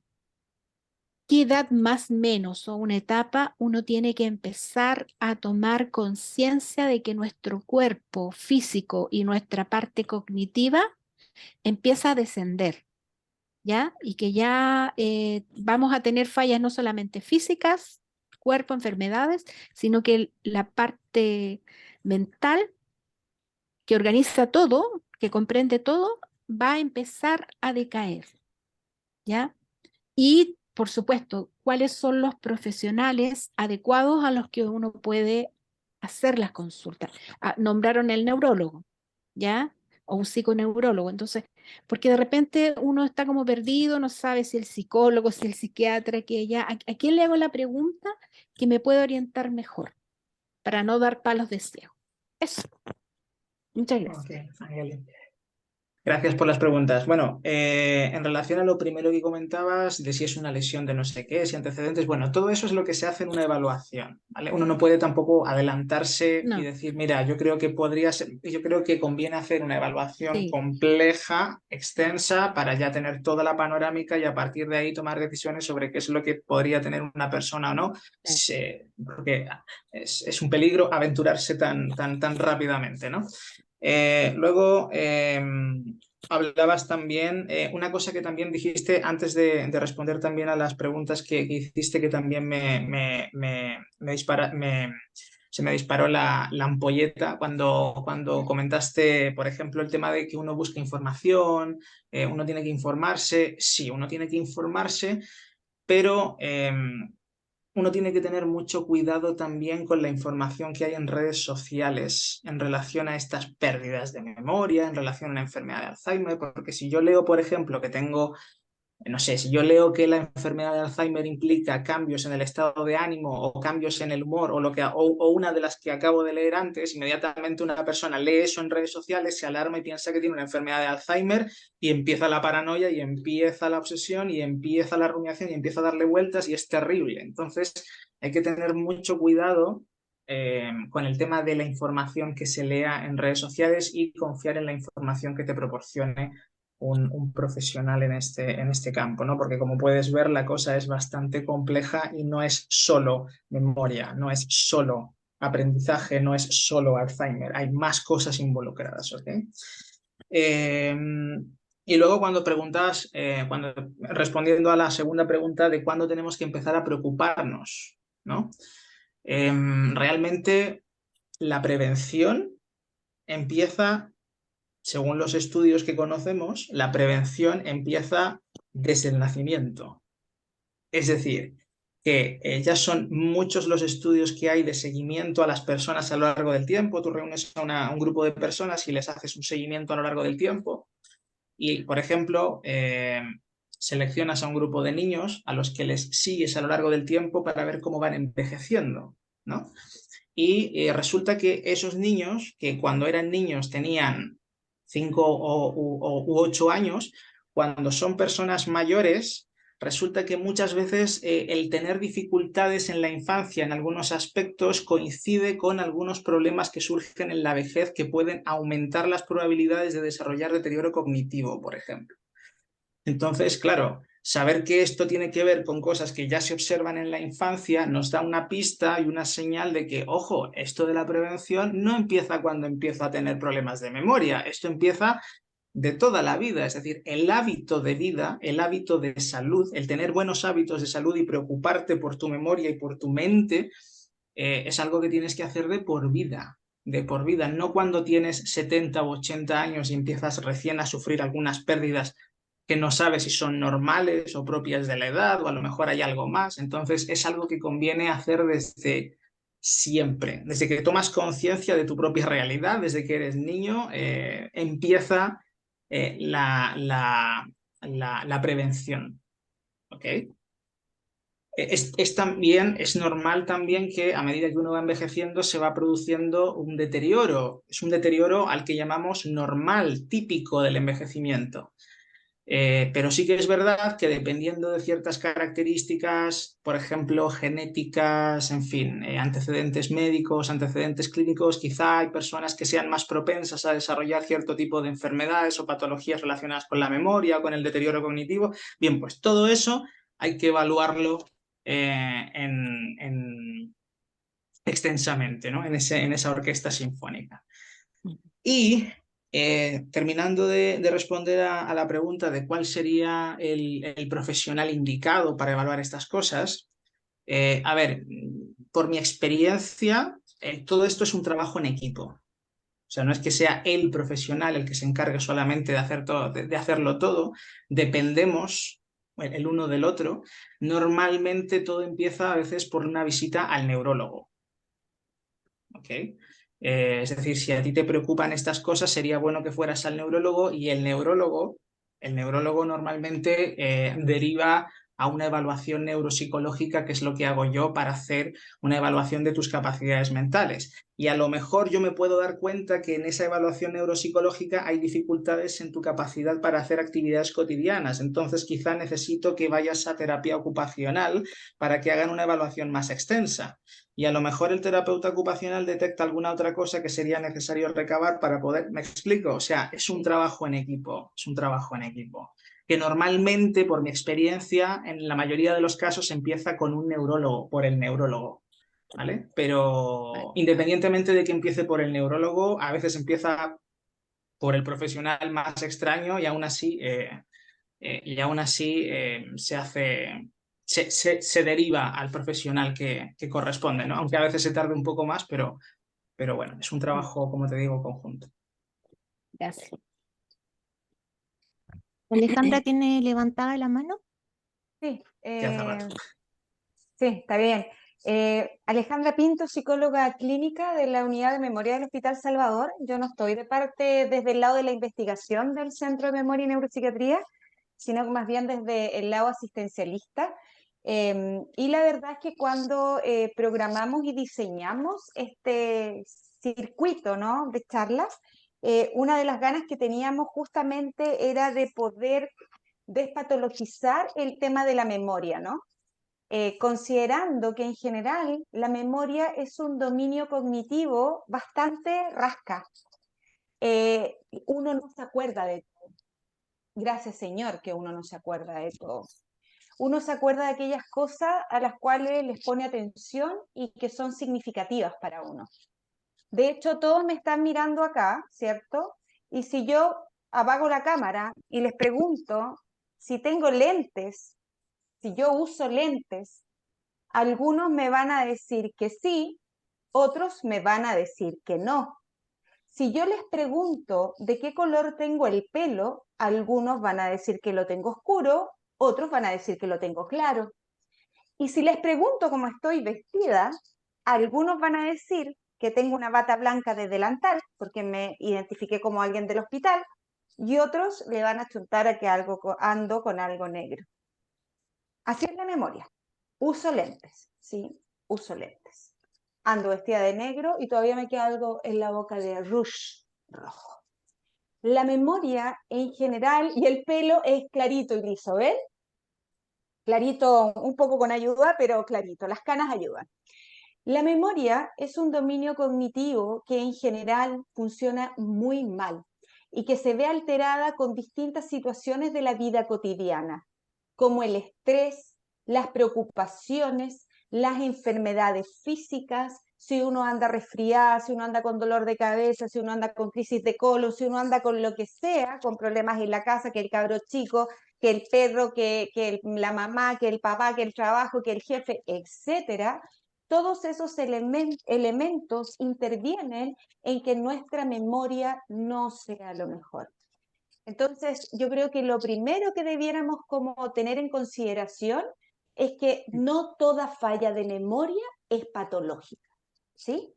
qué edad más menos o una etapa uno tiene que empezar a tomar conciencia de que nuestro cuerpo físico y nuestra parte cognitiva empieza a descender, ¿ya? Y que ya vamos a tener fallas no solamente físicas, cuerpo, enfermedades, sino que la parte mental que organiza todo, que comprende todo, va a empezar a decaer, ¿ya? Y, por supuesto, cuáles son los profesionales adecuados a los que uno puede hacer las consultas. Nombraron el neurólogo, ¿ya? O un psiconeurólogo. Entonces, porque de repente uno está como perdido, no sabe si el psicólogo, si el psiquiatra, que ya, ¿a quién le hago la pregunta que me puede orientar mejor para no dar palos de ciego? Eso. Muchas Ok, gracias. Ángel. Gracias por las preguntas. Bueno, en relación a lo primero que comentabas, de si es una lesión de no sé qué, si antecedentes, bueno, todo eso es lo que se hace en una evaluación, ¿vale? Uno no puede tampoco adelantarse y No, decir, mira, yo creo que podría ser, yo creo que conviene hacer una evaluación sí, compleja, extensa, para ya tener toda la panorámica y a partir de ahí tomar decisiones sobre qué es lo que podría tener una persona o no, claro. porque es un peligro aventurarse tan rápidamente, ¿no? Luego, hablabas también, una cosa que también dijiste antes de responder también a las preguntas que hiciste, que también se me disparó la ampolleta cuando comentaste, por ejemplo, el tema de que uno busca información, uno tiene que informarse. Sí, uno tiene que informarse, pero uno tiene que tener mucho cuidado también con la información que hay en redes sociales en relación a estas pérdidas de memoria, en relación a la enfermedad de Alzheimer, porque si yo leo, por ejemplo, que tengo, no sé, si yo leo que la enfermedad de Alzheimer implica cambios en el estado de ánimo o cambios en el humor o una de las que acabo de leer antes, inmediatamente una persona lee eso en redes sociales, se alarma y piensa que tiene una enfermedad de Alzheimer y empieza la paranoia y empieza la obsesión y empieza la rumiación y empieza a darle vueltas y es terrible. Entonces hay que tener mucho cuidado con el tema de la información que se lea en redes sociales y confiar en la información que te proporcione un profesional en este campo, ¿no? Porque como puedes ver, la cosa es bastante compleja y no es solo memoria, no es solo aprendizaje, no es solo Alzheimer, hay más cosas involucradas, ¿ok? Eh, y luego cuando preguntas, respondiendo a la segunda pregunta de cuándo tenemos que empezar a preocuparnos, ¿no? Realmente la prevención empieza, según los estudios que conocemos, la prevención empieza desde el nacimiento. Es decir, que ya son muchos los estudios que hay de seguimiento a las personas a lo largo del tiempo. Tú reúnes a un grupo de personas y les haces un seguimiento a lo largo del tiempo. Y, por ejemplo, seleccionas a un grupo de niños a los que les sigues a lo largo del tiempo para ver cómo van envejeciendo, ¿no? Y resulta que esos niños, que cuando eran niños tenían 5 u 8 años, cuando son personas mayores, resulta que muchas veces el tener dificultades en la infancia en algunos aspectos coincide con algunos problemas que surgen en la vejez que pueden aumentar las probabilidades de desarrollar deterioro cognitivo, por ejemplo. Entonces, claro, saber que esto tiene que ver con cosas que ya se observan en la infancia nos da una pista y una señal de que, ojo, esto de la prevención no empieza cuando empiezo a tener problemas de memoria, esto empieza de toda la vida, es decir, el hábito de vida, el hábito de salud, el tener buenos hábitos de salud y preocuparte por tu memoria y por tu mente, es algo que tienes que hacer de por vida, no cuando tienes 70 u 80 años y empiezas recién a sufrir algunas pérdidas que no sabes si son normales o propias de la edad o a lo mejor hay algo más. Entonces es algo que conviene hacer desde siempre, desde que tomas conciencia de tu propia realidad, desde que eres niño, empieza la prevención. ¿Ok? También, es normal también que a medida que uno va envejeciendo se va produciendo un deterioro. Es un deterioro al que llamamos normal, típico del envejecimiento. Pero sí que es verdad que dependiendo de ciertas características, por ejemplo, genéticas, en fin, antecedentes médicos, antecedentes clínicos, quizá hay personas que sean más propensas a desarrollar cierto tipo de enfermedades o patologías relacionadas con la memoria o con el deterioro cognitivo. Bien, pues todo eso hay que evaluarlo extensamente, ¿no? En esa orquesta sinfónica. Y terminando de responder a la pregunta de cuál sería el profesional indicado para evaluar estas cosas, a ver, por mi experiencia, todo esto es un trabajo en equipo. O sea, no es que sea el profesional el que se encargue solamente de hacer todo, de hacerlo todo, dependemos el uno del otro. Normalmente todo empieza a veces por una visita al neurólogo. ¿Ok? Es decir, si a ti te preocupan estas cosas, sería bueno que fueras al neurólogo y el neurólogo normalmente deriva a una evaluación neuropsicológica, que es lo que hago yo para hacer una evaluación de tus capacidades mentales. Y a lo mejor yo me puedo dar cuenta que en esa evaluación neuropsicológica hay dificultades en tu capacidad para hacer actividades cotidianas. Entonces quizá necesito que vayas a terapia ocupacional para que hagan una evaluación más extensa. Y a lo mejor el terapeuta ocupacional detecta alguna otra cosa que sería necesario recabar para poder... ¿Me explico? O sea, es un trabajo en equipo, es un trabajo en equipo. Que normalmente, por mi experiencia, en la mayoría de los casos empieza con un neurólogo, por el neurólogo, ¿vale? Pero independientemente de que empiece por el neurólogo, a veces empieza por el profesional más extraño y aún así, se hace... Se deriva al profesional que corresponde, ¿no? Aunque a veces se tarde un poco más, pero bueno, es un trabajo, como te digo, conjunto. Gracias. Alejandra tiene levantada la mano. Sí, Ya hace rato. sí, está bien. Alejandra Pinto, psicóloga clínica de la Unidad de Memoria del Hospital Salvador. Yo no estoy de parte desde el lado de la investigación del Centro de Memoria y Neuropsiquiatría, sino más bien desde el lado asistencialista. Y la verdad es que cuando programamos y diseñamos este circuito, ¿no?, de charlas, una de las ganas que teníamos justamente era de poder despatologizar el tema de la memoria, ¿no? Considerando que en general la memoria es un dominio cognitivo bastante rasca. Uno no se acuerda de todo. Gracias, Señor, que uno no se acuerda de todo. Uno se acuerda de aquellas cosas a las cuales les pone atención y que son significativas para uno. De hecho, todos me están mirando acá, ¿cierto? Y si yo apago la cámara y les pregunto si tengo lentes, si yo uso lentes, Algunos me van a decir que sí, otros me van a decir que no. Si yo les pregunto de qué color tengo el pelo, algunos van a decir que lo tengo oscuro, otros van a decir que lo tengo claro. Y si les pregunto cómo estoy vestida, algunos van a decir que tengo una bata blanca de delantal, porque me identifiqué como alguien del hospital, y otros le van a chuntar a que ando con algo negro. Así es la memoria. Uso lentes, ¿sí? Uso lentes. Ando vestida de negro y todavía me queda algo en la boca de rouge rojo. La memoria en general, y el pelo es clarito y liso, ¿ven? Clarito, un poco con ayuda, pero clarito. Las canas ayudan. La memoria es un dominio cognitivo que en general funciona muy mal y que se ve alterada con distintas situaciones de la vida cotidiana, como el estrés, las preocupaciones, las enfermedades físicas, si uno anda resfriada, si uno anda con dolor de cabeza, si uno anda con crisis de colon, si uno anda con lo que sea, con problemas en la casa, que el cabro chico, que el perro, que la mamá, que el papá, que el trabajo, que el jefe, etcétera. Todos esos elementos intervienen en que nuestra memoria no sea lo mejor. Entonces, yo creo que lo primero que debiéramos como tener en consideración es que no toda falla de memoria es patológica, ¿sí?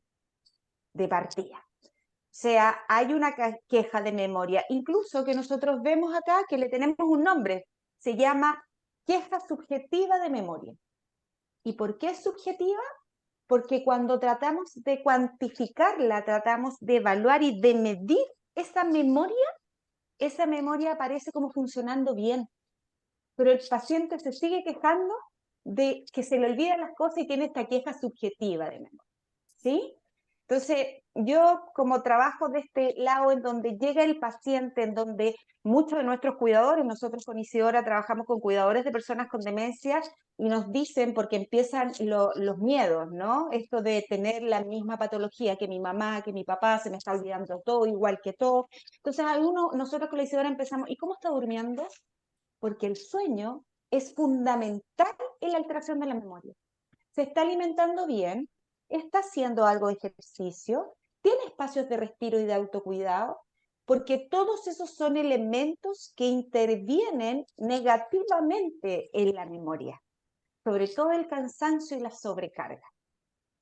De partida. O sea, hay una queja de memoria, incluso que nosotros vemos acá que le tenemos un nombre, se llama queja subjetiva de memoria. ¿Y por qué es subjetiva? Porque cuando tratamos de cuantificarla, tratamos de evaluar y de medir esa memoria aparece como funcionando bien, pero el paciente se sigue quejando de que se le olvidan las cosas y tiene esta queja subjetiva de memoria, ¿sí? Entonces, yo como trabajo de este lado en donde llega el paciente, en donde muchos de nuestros cuidadores, nosotros con Isidora trabajamos con cuidadores de personas con demencia y nos dicen, porque empiezan los miedos, ¿no? Esto de tener la misma patología que mi mamá, que mi papá, se me está olvidando todo, igual que todo. Entonces, nosotros con la Isidora empezamos, ¿y cómo está durmiendo? Porque el sueño es fundamental en la alteración de la memoria. Se está alimentando bien, está haciendo algo de ejercicio, tiene espacios de respiro y de autocuidado, porque todos esos son elementos que intervienen negativamente en la memoria, sobre todo el cansancio y la sobrecarga.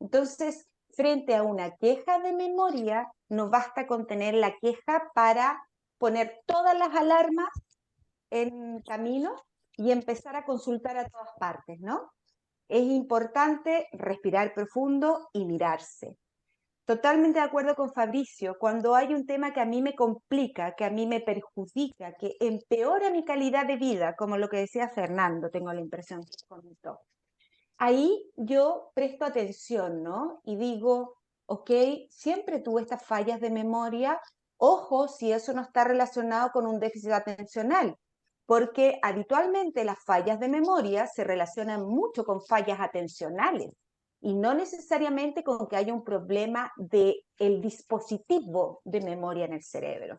Entonces, frente a una queja de memoria, no basta con tener la queja para poner todas las alarmas en camino y empezar a consultar a todas partes, ¿no? Es importante respirar profundo y mirarse. Totalmente de acuerdo con Fabricio, cuando hay un tema que a mí me complica, que a mí me perjudica, que empeora mi calidad de vida, como lo que decía Fernando, tengo la impresión que comentó. Ahí yo presto atención, ¿no? Y digo, ok, siempre tuve estas fallas de memoria, ojo si eso no está relacionado con un déficit atencional, porque habitualmente las fallas de memoria se relacionan mucho con fallas atencionales y no necesariamente con que haya un problema del dispositivo de memoria en el cerebro.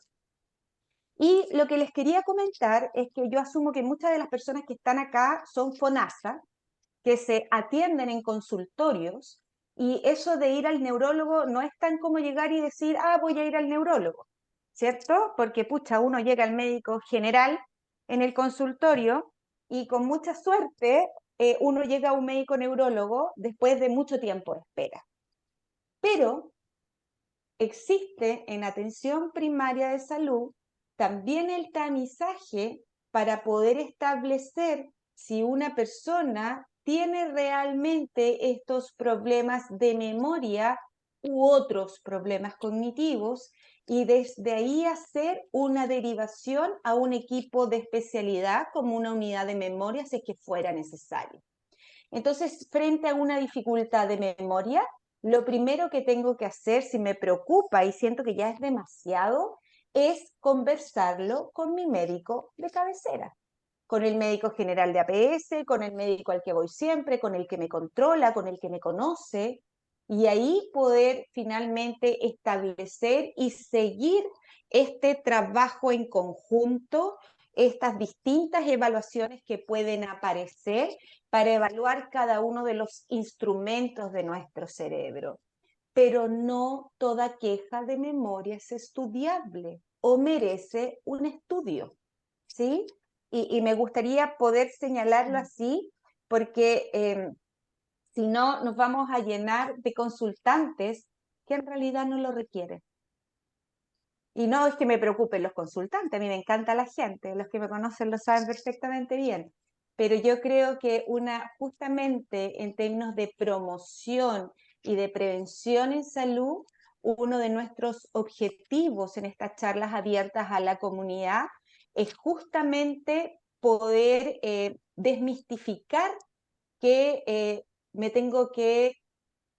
Y lo que les quería comentar es que yo asumo que muchas de las personas que están acá son FONASA, que se atienden en consultorios, y eso de ir al neurólogo no es tan como llegar y decir, ah, voy a ir al neurólogo, ¿cierto? Porque, pucha, uno llega al médico general en el consultorio y con mucha suerte uno llega a un médico neurólogo después de mucho tiempo de espera. Pero existe en atención primaria de salud también el tamizaje para poder establecer si una persona tiene realmente estos problemas de memoria u otros problemas cognitivos y desde ahí hacer una derivación a un equipo de especialidad como una unidad de memoria si es que fuera necesario. Entonces, frente a una dificultad de memoria, lo primero que tengo que hacer, si me preocupa y siento que ya es demasiado, es conversarlo con mi médico de cabecera, con el médico general de APS, con el médico al que voy siempre, con el que me controla, con el que me conoce, y ahí poder finalmente establecer y seguir este trabajo en conjunto estas distintas evaluaciones que pueden aparecer para evaluar cada uno de los instrumentos de nuestro cerebro. Pero no toda queja de memoria es estudiable o merece un estudio, ¿sí? Y me gustaría poder señalarlo así, porque si no nos vamos a llenar de consultantes que en realidad no lo requieren. Y no es que me preocupen los consultantes, a mí me encanta la gente, los que me conocen lo saben perfectamente bien, pero yo creo que justamente en términos de promoción y de prevención en salud, uno de nuestros objetivos en estas charlas abiertas a la comunidad es justamente poder desmistificar que me tengo que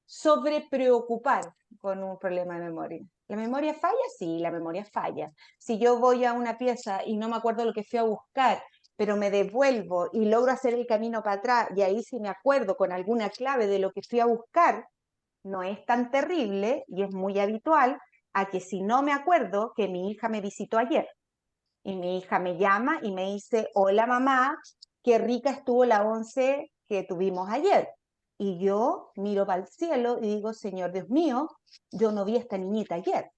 sobrepreocupar con un problema de memoria. ¿La memoria falla? Sí, la memoria falla. Si yo voy a una pieza y no me acuerdo lo que fui a buscar, pero me devuelvo y logro hacer el camino para atrás, y ahí sí me acuerdo con alguna clave de lo que fui a buscar, no es tan terrible y es muy habitual a que si no me acuerdo que mi hija me visitó ayer y mi hija me llama y me dice, hola mamá, qué rica estuvo la once que tuvimos ayer. Y yo miro para el cielo y digo, Señor Dios mío, yo no vi a esta niñita ayer.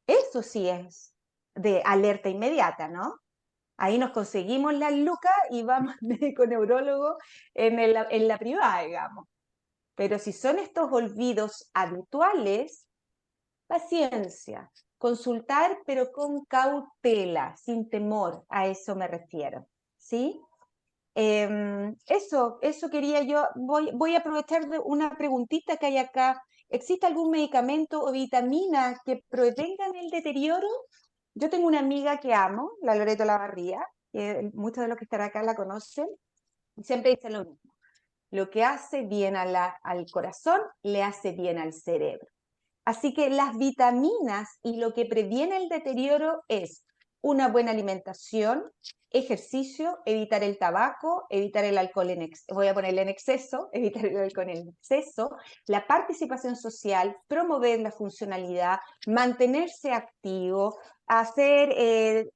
Eso sí es de alerta inmediata, ¿no? Ahí nos conseguimos las lucas y vamos al médico neurólogo en la privada, digamos. Pero si son estos olvidos habituales, paciencia, consultar, pero con cautela, sin temor, a eso me refiero, ¿sí? Eso quería yo. Voy a aprovechar de una preguntita que hay acá. ¿Existe algún medicamento o vitamina que prevengan el deterioro? Yo tengo una amiga que amo, la Loreto Lavarría, que muchos de los que están acá la conocen, y siempre dice lo mismo. Lo que hace bien al corazón, le hace bien al cerebro. Así que las vitaminas y lo que previene el deterioro es una buena alimentación, ejercicio, evitar el tabaco, evitar el alcohol voy a ponerle en exceso, evitar el alcohol en exceso, la participación social, promover la funcionalidad, mantenerse activo, hacer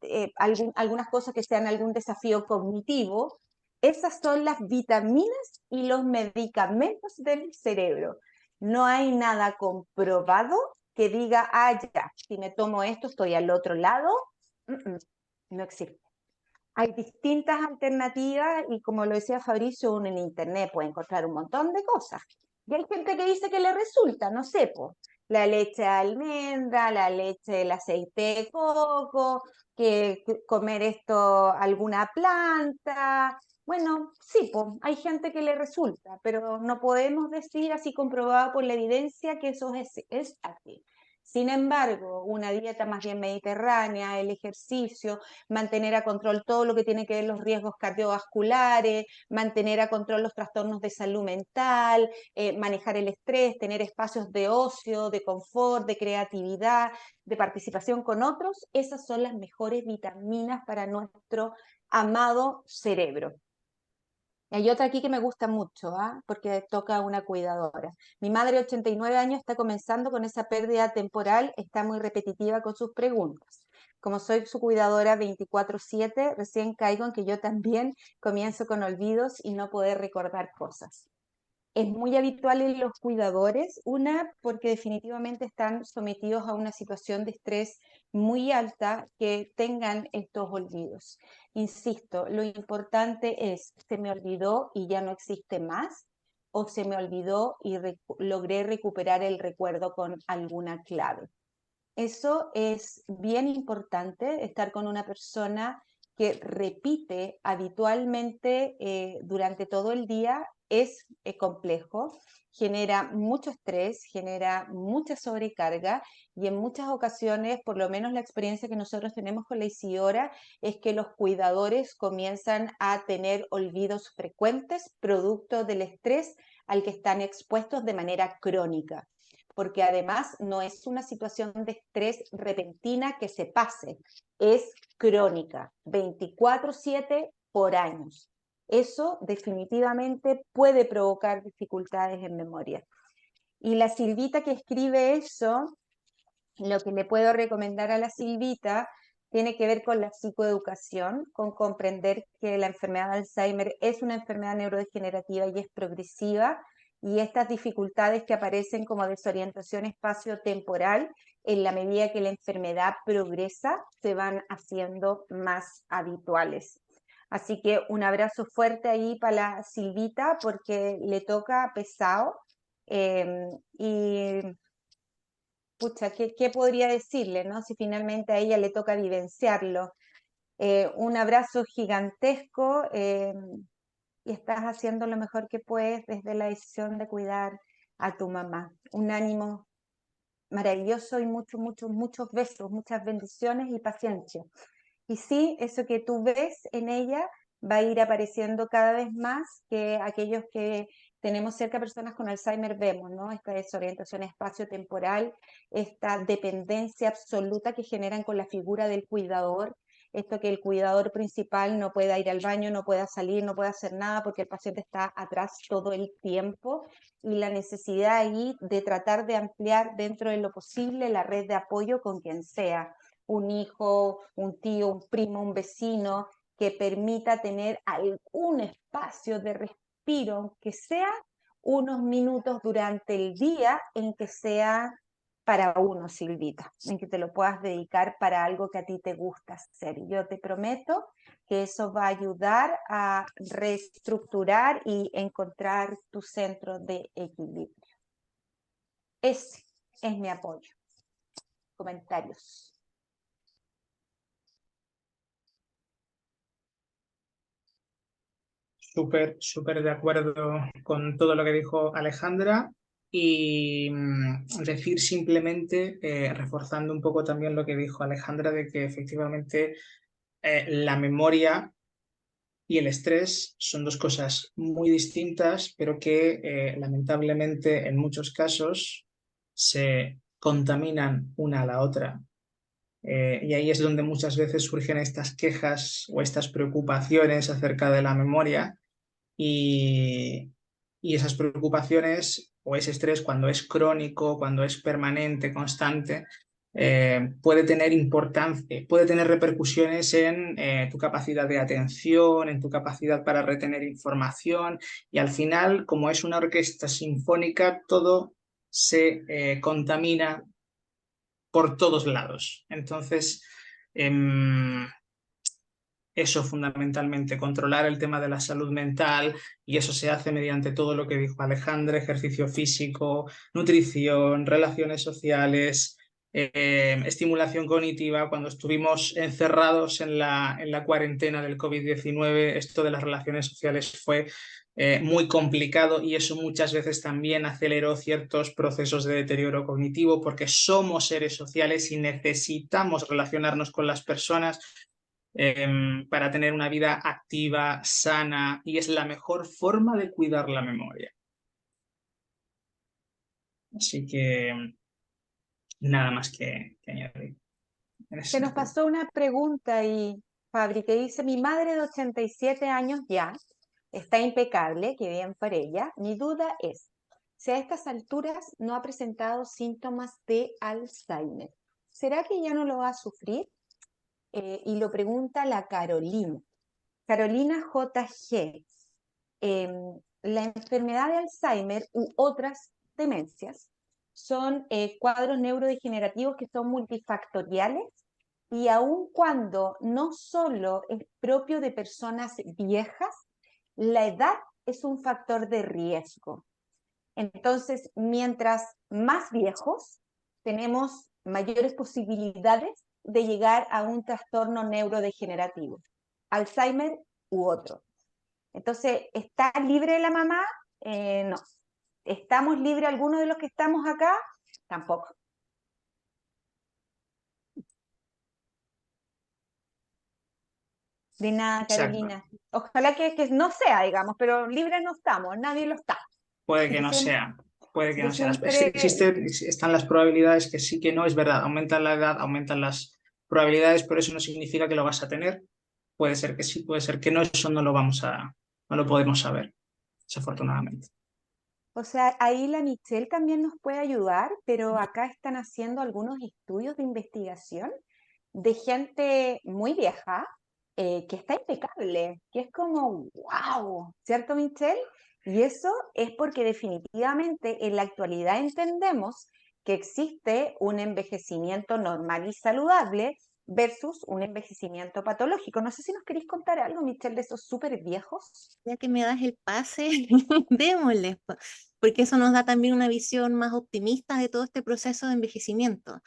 algunas cosas que sean algún desafío cognitivo. Esas son las vitaminas y los medicamentos del cerebro. No hay nada comprobado que diga, ah, ya, si me tomo esto estoy al otro lado. No existe. Hay distintas alternativas y como lo decía Fabricio, uno en internet puede encontrar un montón de cosas. Y hay gente que dice que le resulta, no sé, pues, la leche de almendra, la leche del aceite de coco, que comer esto, alguna planta. Bueno, sí, pues, hay gente que le resulta, pero no podemos decir así comprobado por la evidencia que eso es así. Sin embargo, una dieta más bien mediterránea, el ejercicio, mantener a control todo lo que tiene que ver los riesgos cardiovasculares, mantener a control los trastornos de salud mental, manejar el estrés, tener espacios de ocio, de confort, de creatividad, de participación con otros, esas son las mejores vitaminas para nuestro amado cerebro. Hay otra aquí que me gusta mucho, porque toca a una cuidadora. Mi madre, 89 años, está comenzando con esa pérdida temporal, está muy repetitiva con sus preguntas. Como soy su cuidadora 24/7, recién caigo en que yo también comienzo con olvidos y no poder recordar cosas. Es muy habitual en los cuidadores, una, porque definitivamente están sometidos a una situación de estrés muy alta, que tengan estos olvidos. Insisto, lo importante es, ¿se me olvidó y ya no existe más? ¿O se me olvidó y logré recuperar el recuerdo con alguna clave? Eso es bien importante, estar con una persona que repite habitualmente durante todo el día es complejo, genera mucho estrés, genera mucha sobrecarga y en muchas ocasiones, por lo menos la experiencia que nosotros tenemos con la Isidora, es que los cuidadores comienzan a tener olvidos frecuentes producto del estrés al que están expuestos de manera crónica, porque además no es una situación de estrés repentina que se pase, es crónica, 24/7 por años. Eso definitivamente puede provocar dificultades en memoria. Y la Silvita que escribe eso, lo que le puedo recomendar a la Silvita tiene que ver con la psicoeducación, con comprender que la enfermedad de Alzheimer es una enfermedad neurodegenerativa y es progresiva, y estas dificultades que aparecen como desorientación espacio-temporal, en la medida que la enfermedad progresa, se van haciendo más habituales. Así que un abrazo fuerte ahí para la Silvita, porque le toca pesado. Y pucha, ¿qué podría decirle, no? Si finalmente a ella le toca vivenciarlo. Un abrazo gigantesco, y estás haciendo lo mejor que puedes desde la decisión de cuidar a tu mamá. Un ánimo maravilloso y muchos besos, muchas bendiciones y paciencia. Y sí, eso que tú ves en ella va a ir apareciendo cada vez más, que aquellos que tenemos cerca personas con Alzheimer vemos, ¿no? Esta desorientación espacio-temporal, esta dependencia absoluta que generan con la figura del cuidador, esto que el cuidador principal no pueda ir al baño, no pueda salir, no pueda hacer nada porque el paciente está atrás todo el tiempo, y la necesidad ahí de tratar de ampliar dentro de lo posible la red de apoyo con quien sea, un hijo, un tío, un primo, un vecino, que permita tener algún espacio de respiro, aunque sea unos minutos durante el día, en que sea para uno, Silvita, en que te lo puedas dedicar para algo que a ti te gusta hacer. Y yo te prometo que eso va a ayudar a reestructurar y encontrar tu centro de equilibrio. Ese es mi apoyo. Comentarios. Súper de acuerdo con todo lo que dijo Alejandra, y decir simplemente, reforzando un poco también lo que dijo Alejandra, de que efectivamente la memoria y el estrés son dos cosas muy distintas, pero que lamentablemente en muchos casos se contaminan una a la otra. Y ahí es donde muchas veces surgen estas quejas o estas preocupaciones acerca de la memoria, y, y esas preocupaciones o ese estrés, cuando es crónico, cuando es permanente, constante, puede tener importancia, puede tener repercusiones en tu capacidad de atención, en tu capacidad para retener información, y al final, como es una orquesta sinfónica, todo se contamina por todos lados. Entonces, eso fundamentalmente, controlar el tema de la salud mental, y eso se hace mediante todo lo que dijo Alejandra: ejercicio físico, nutrición, relaciones sociales, estimulación cognitiva. Cuando estuvimos encerrados en la cuarentena del COVID-19, esto de las relaciones sociales fue muy complicado, y eso muchas veces también aceleró ciertos procesos de deterioro cognitivo, porque somos seres sociales y necesitamos relacionarnos con las personas para tener una vida activa, sana, y es la mejor forma de cuidar la memoria. Así que nada más que añadir en ese Se nos sentido. pasó una pregunta y Fabri, que dice: mi madre de 87 años ya está impecable, que bien por ella. Mi duda es si a estas alturas no ha presentado síntomas de Alzheimer, ¿será que ya no lo va a sufrir? Y lo pregunta la Carolina. Carolina JG. La enfermedad de Alzheimer u otras demencias son cuadros neurodegenerativos que son multifactoriales, y aun cuando no solo es propio de personas viejas, la edad es un factor de riesgo. Entonces, mientras más viejos, tenemos mayores posibilidades de llegar a un trastorno neurodegenerativo, Alzheimer u otro. Entonces, ¿está libre la mamá? No. ¿Estamos libres algunos de los que estamos acá? Tampoco. De nada, Exacto. Carolina. Ojalá que no sea, digamos, pero libres no estamos, nadie lo está. Puede Así que que no sea. Puede que no sea. siempre, Están las probabilidades, que sí, que no, es verdad. Aumentan la edad, aumentan las probabilidades, pero eso no significa que lo vas a tener. Puede ser que sí, puede ser que no. Eso no lo podemos saber, desafortunadamente. o sea, ahí la Michelle también nos puede ayudar, pero acá están haciendo algunos estudios de investigación de gente muy vieja que está impecable, que es como, wow, ¿cierto, Michelle? Y eso es porque definitivamente en la actualidad entendemos que existe un envejecimiento normal y saludable versus un envejecimiento patológico. No sé si nos queréis contar algo, Michelle, de esos súper viejos. Ya que me das el pase, démosle, porque eso nos da también una visión más optimista de todo este proceso de envejecimiento.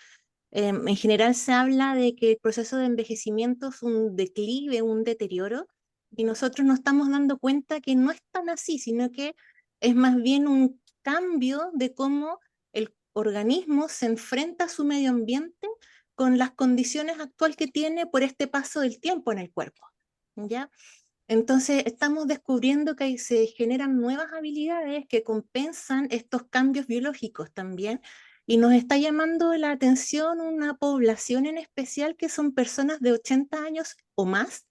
En general se habla de que el proceso de envejecimiento es un declive, un deterioro, y nosotros nos estamos dando cuenta que no es tan así, sino que es más bien un cambio de cómo el organismo se enfrenta a su medio ambiente con las condiciones actuales que tiene por este paso del tiempo en el cuerpo, ¿ya? Entonces, estamos descubriendo que se generan nuevas habilidades que compensan estos cambios biológicos también, y nos está llamando la atención una población en especial que son personas de 80 años o más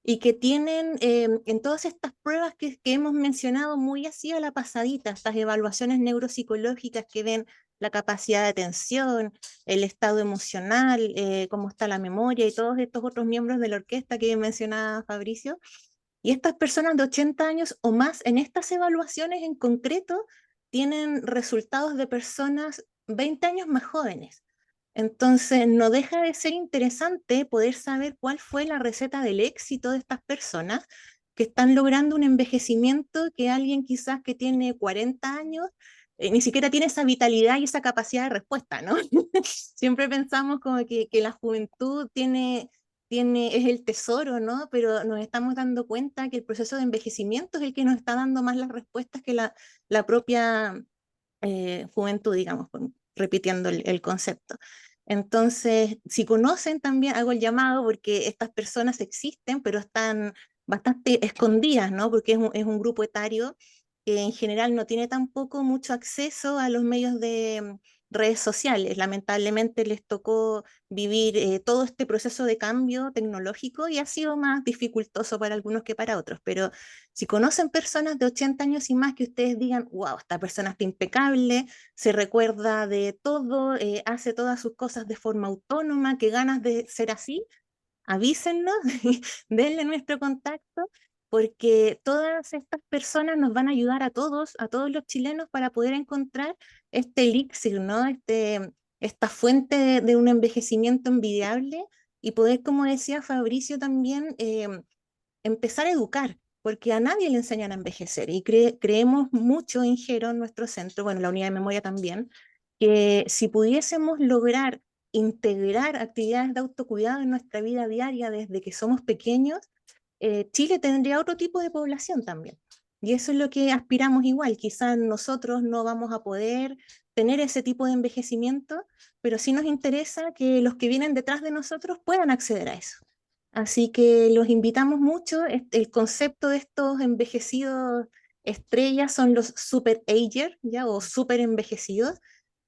y que tienen en todas estas pruebas que hemos mencionado muy así a la pasadita, estas evaluaciones neuropsicológicas que ven la capacidad de atención, el estado emocional, cómo está la memoria y todos estos otros miembros de la orquesta que mencionaba Fabricio. Y estas personas de 80 años o más, en estas evaluaciones en concreto, tienen resultados de personas 20 años más jóvenes. Entonces, no deja de ser interesante poder saber cuál fue la receta del éxito de estas personas que están logrando un envejecimiento que alguien quizás que tiene 40 años ni siquiera tiene esa vitalidad y esa capacidad de respuesta, ¿no? Siempre pensamos como que la juventud es el tesoro, ¿no? Pero nos estamos dando cuenta que el proceso de envejecimiento es el que nos está dando más las respuestas que la propia juventud, digamos, repitiendo el concepto. Entonces, si conocen también, hago el llamado porque estas personas existen, pero están bastante escondidas, ¿no? Porque es un grupo etario que en general no tiene tampoco mucho acceso a los medios de redes sociales. Lamentablemente les tocó vivir todo este proceso de cambio tecnológico y ha sido más dificultoso para algunos que para otros, pero si conocen personas de 80 años y más que ustedes digan, wow, esta persona está impecable, se recuerda de todo, hace todas sus cosas de forma autónoma, qué ganas de ser así, avísennos, denle nuestro contacto, porque todas estas personas nos van a ayudar a todos los chilenos para poder encontrar este elixir, ¿no? Esta fuente de un envejecimiento envidiable y poder, como decía Fabricio también, empezar a educar, porque a nadie le enseñan a envejecer y creemos mucho en Gero, en nuestro centro, bueno, la unidad de memoria también, que si pudiésemos lograr integrar actividades de autocuidado en nuestra vida diaria desde que somos pequeños, Chile tendría otro tipo de población también. Y eso es lo que aspiramos igual. Quizás nosotros no vamos a poder tener ese tipo de envejecimiento, pero sí nos interesa que los que vienen detrás de nosotros puedan acceder a eso. Así que los invitamos mucho. El concepto de estos envejecidos estrellas son los super ager, ¿ya? O super envejecidos.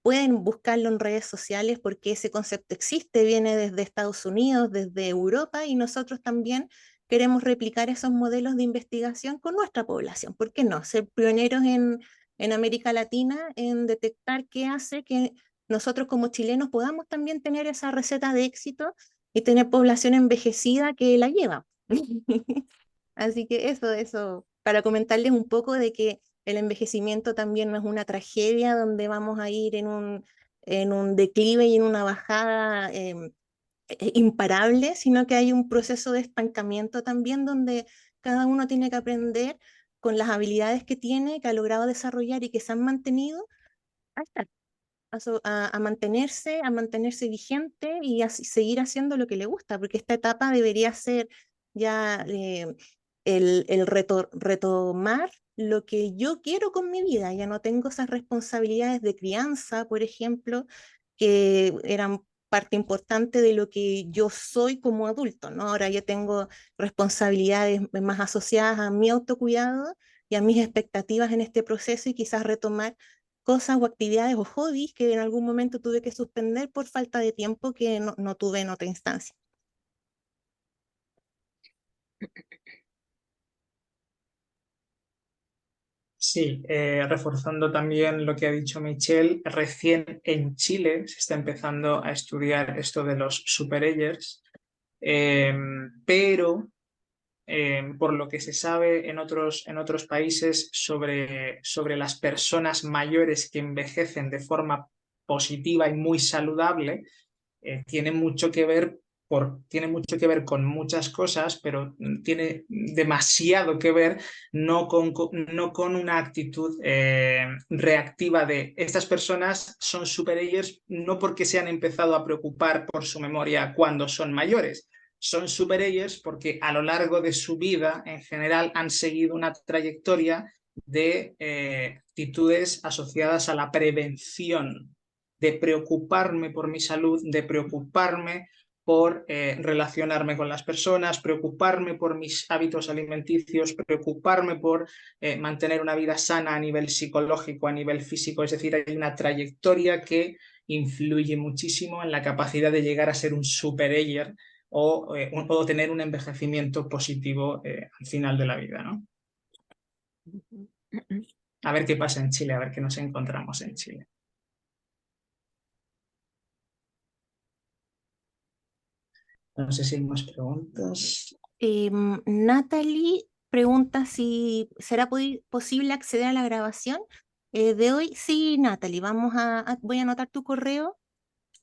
Pueden buscarlo en redes sociales porque ese concepto existe, viene desde Estados Unidos, desde Europa, y nosotros también queremos replicar esos modelos de investigación con nuestra población. ¿Por qué no? Ser pioneros en América Latina en detectar qué hace que nosotros como chilenos podamos también tener esa receta de éxito y tener población envejecida que la lleva. Así que eso, para comentarles un poco de que el envejecimiento también no es una tragedia donde vamos a ir en un declive y en una bajada imparable, sino que hay un proceso de estancamiento también donde cada uno tiene que aprender con las habilidades que tiene, que ha logrado desarrollar y que se han mantenido, a estar a mantenerse vigente y a seguir haciendo lo que le gusta, porque esta etapa debería ser ya retomar lo que yo quiero con mi vida. Ya no tengo esas responsabilidades de crianza, por ejemplo, que eran parte importante de lo que yo soy como adulto, ¿no? Ahora ya tengo responsabilidades más asociadas a mi autocuidado y a mis expectativas en este proceso y quizás retomar cosas o actividades o hobbies que en algún momento tuve que suspender por falta de tiempo que no tuve en otra instancia. Sí, reforzando también lo que ha dicho Michelle, recién en Chile se está empezando a estudiar esto de los superagers, pero por lo que se sabe en otros países sobre las personas mayores que envejecen de forma positiva y muy saludable, tiene mucho que ver tiene mucho que ver con muchas cosas, pero tiene demasiado que ver no con una actitud reactiva de estas personas son superagers no porque se han empezado a preocupar por su memoria cuando son mayores, son superagers porque a lo largo de su vida en general han seguido una trayectoria de actitudes asociadas a la prevención, de preocuparme por mi salud, de preocuparme por relacionarme con las personas, preocuparme por mis hábitos alimenticios, preocuparme por mantener una vida sana a nivel psicológico, a nivel físico. Es decir, hay una trayectoria que influye muchísimo en la capacidad de llegar a ser un superager o tener un envejecimiento positivo al final de la vida, ¿no? A ver qué pasa en Chile, a ver qué nos encontramos en Chile. No sé si hay más preguntas. Natalie pregunta si será posible acceder a la grabación de hoy. Sí, Natalie, voy a anotar tu correo.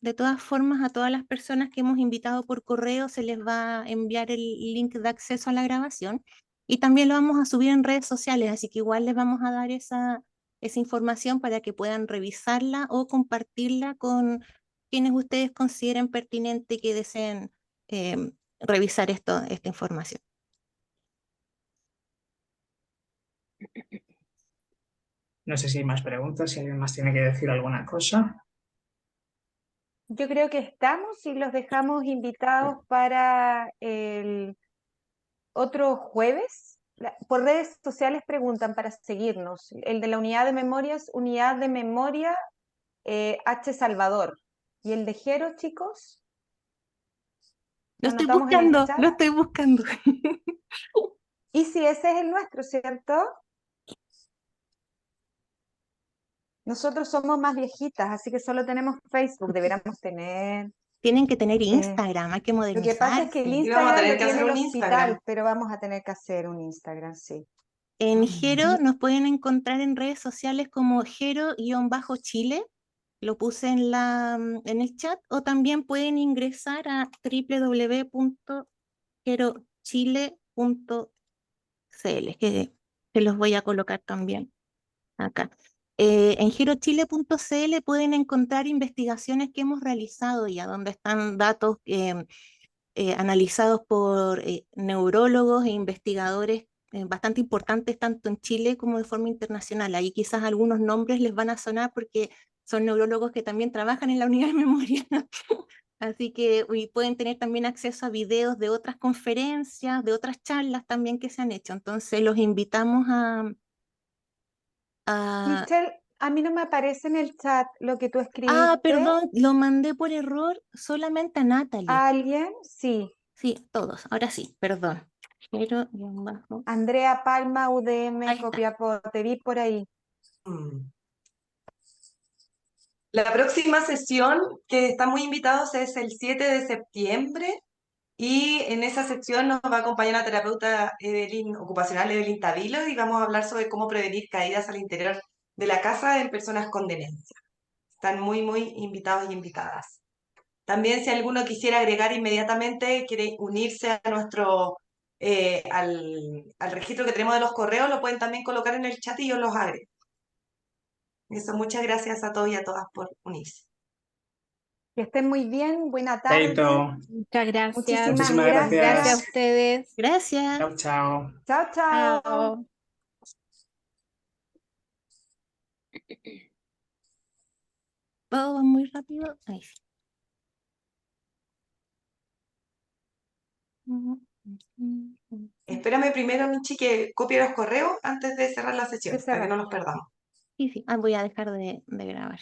De todas formas, a todas las personas que hemos invitado por correo se les va a enviar el link de acceso a la grabación y también lo vamos a subir en redes sociales, así que igual les vamos a dar esa información para que puedan revisarla o compartirla con quienes ustedes consideren pertinente y que deseen revisar esta información. No sé si hay más preguntas, si alguien más tiene que decir alguna cosa. Yo creo que estamos y los dejamos invitados para el otro jueves. Por redes sociales preguntan para seguirnos. El de la unidad de memorias, unidad de memoria H. Salvador. ¿Y el de Jero, chicos? Lo estoy Anotamos en el buscando, chat. lo estoy buscando. Y si ese es el nuestro, ¿cierto? Nosotros somos más viejitas, así que solo tenemos Facebook. Deberíamos tener. Tienen que tener Instagram, hay que Lo que pasa es que el modernizarse. Y vamos a Instagram tener lo que hacer tiene el un hospital, Instagram. pero vamos a tener que hacer un Instagram, sí. En Jero nos pueden encontrar en redes sociales como Jero-Chile, lo puse en el chat, o también pueden ingresar a www.jerochile.cl, que los voy a colocar también acá. En jerochile.cl pueden encontrar investigaciones que hemos realizado ya, donde están datos analizados por neurólogos e investigadores bastante importantes tanto en Chile como de forma internacional. Ahí quizás algunos nombres les van a sonar porque son neurólogos que también trabajan en la unidad de memoria. Así que pueden tener también acceso a videos de otras conferencias, de otras charlas también que se han hecho. Entonces los invitamos a Michelle, a mí no me aparece en el chat lo que tú escribiste. perdón, lo mandé por error solamente a Natalie. ¿A alguien? Sí. Sí, todos. Ahora sí, perdón. Andrea Palma, UDM, Ahí está. Copiapó, te vi por ahí. La próxima sesión, que están muy invitados, es el 7 de septiembre y en esa sección nos va a acompañar la terapeuta ocupacional Evelyn Tavilo y vamos a hablar sobre cómo prevenir caídas al interior de la casa en personas con demencia. Están muy, muy invitados y invitadas. También si alguno quisiera agregar inmediatamente, quiere unirse a nuestro, al registro que tenemos de los correos, lo pueden también colocar en el chat y yo los agrego. Eso, muchas gracias a todos y a todas por unirse. Que estén muy bien, buena tarde. Chaito. Muchas gracias. Muchísimas Muchísimas gracias. Gracias a gracias. ustedes. Gracias. Chao, chao. Chao, chao. Chao. ¿Todo va muy rápido? Ahí sí. Espérame primero, Michi, que copie los correos antes de cerrar la sesión, para que no los perdamos. Sí, sí. Voy a dejar de grabar.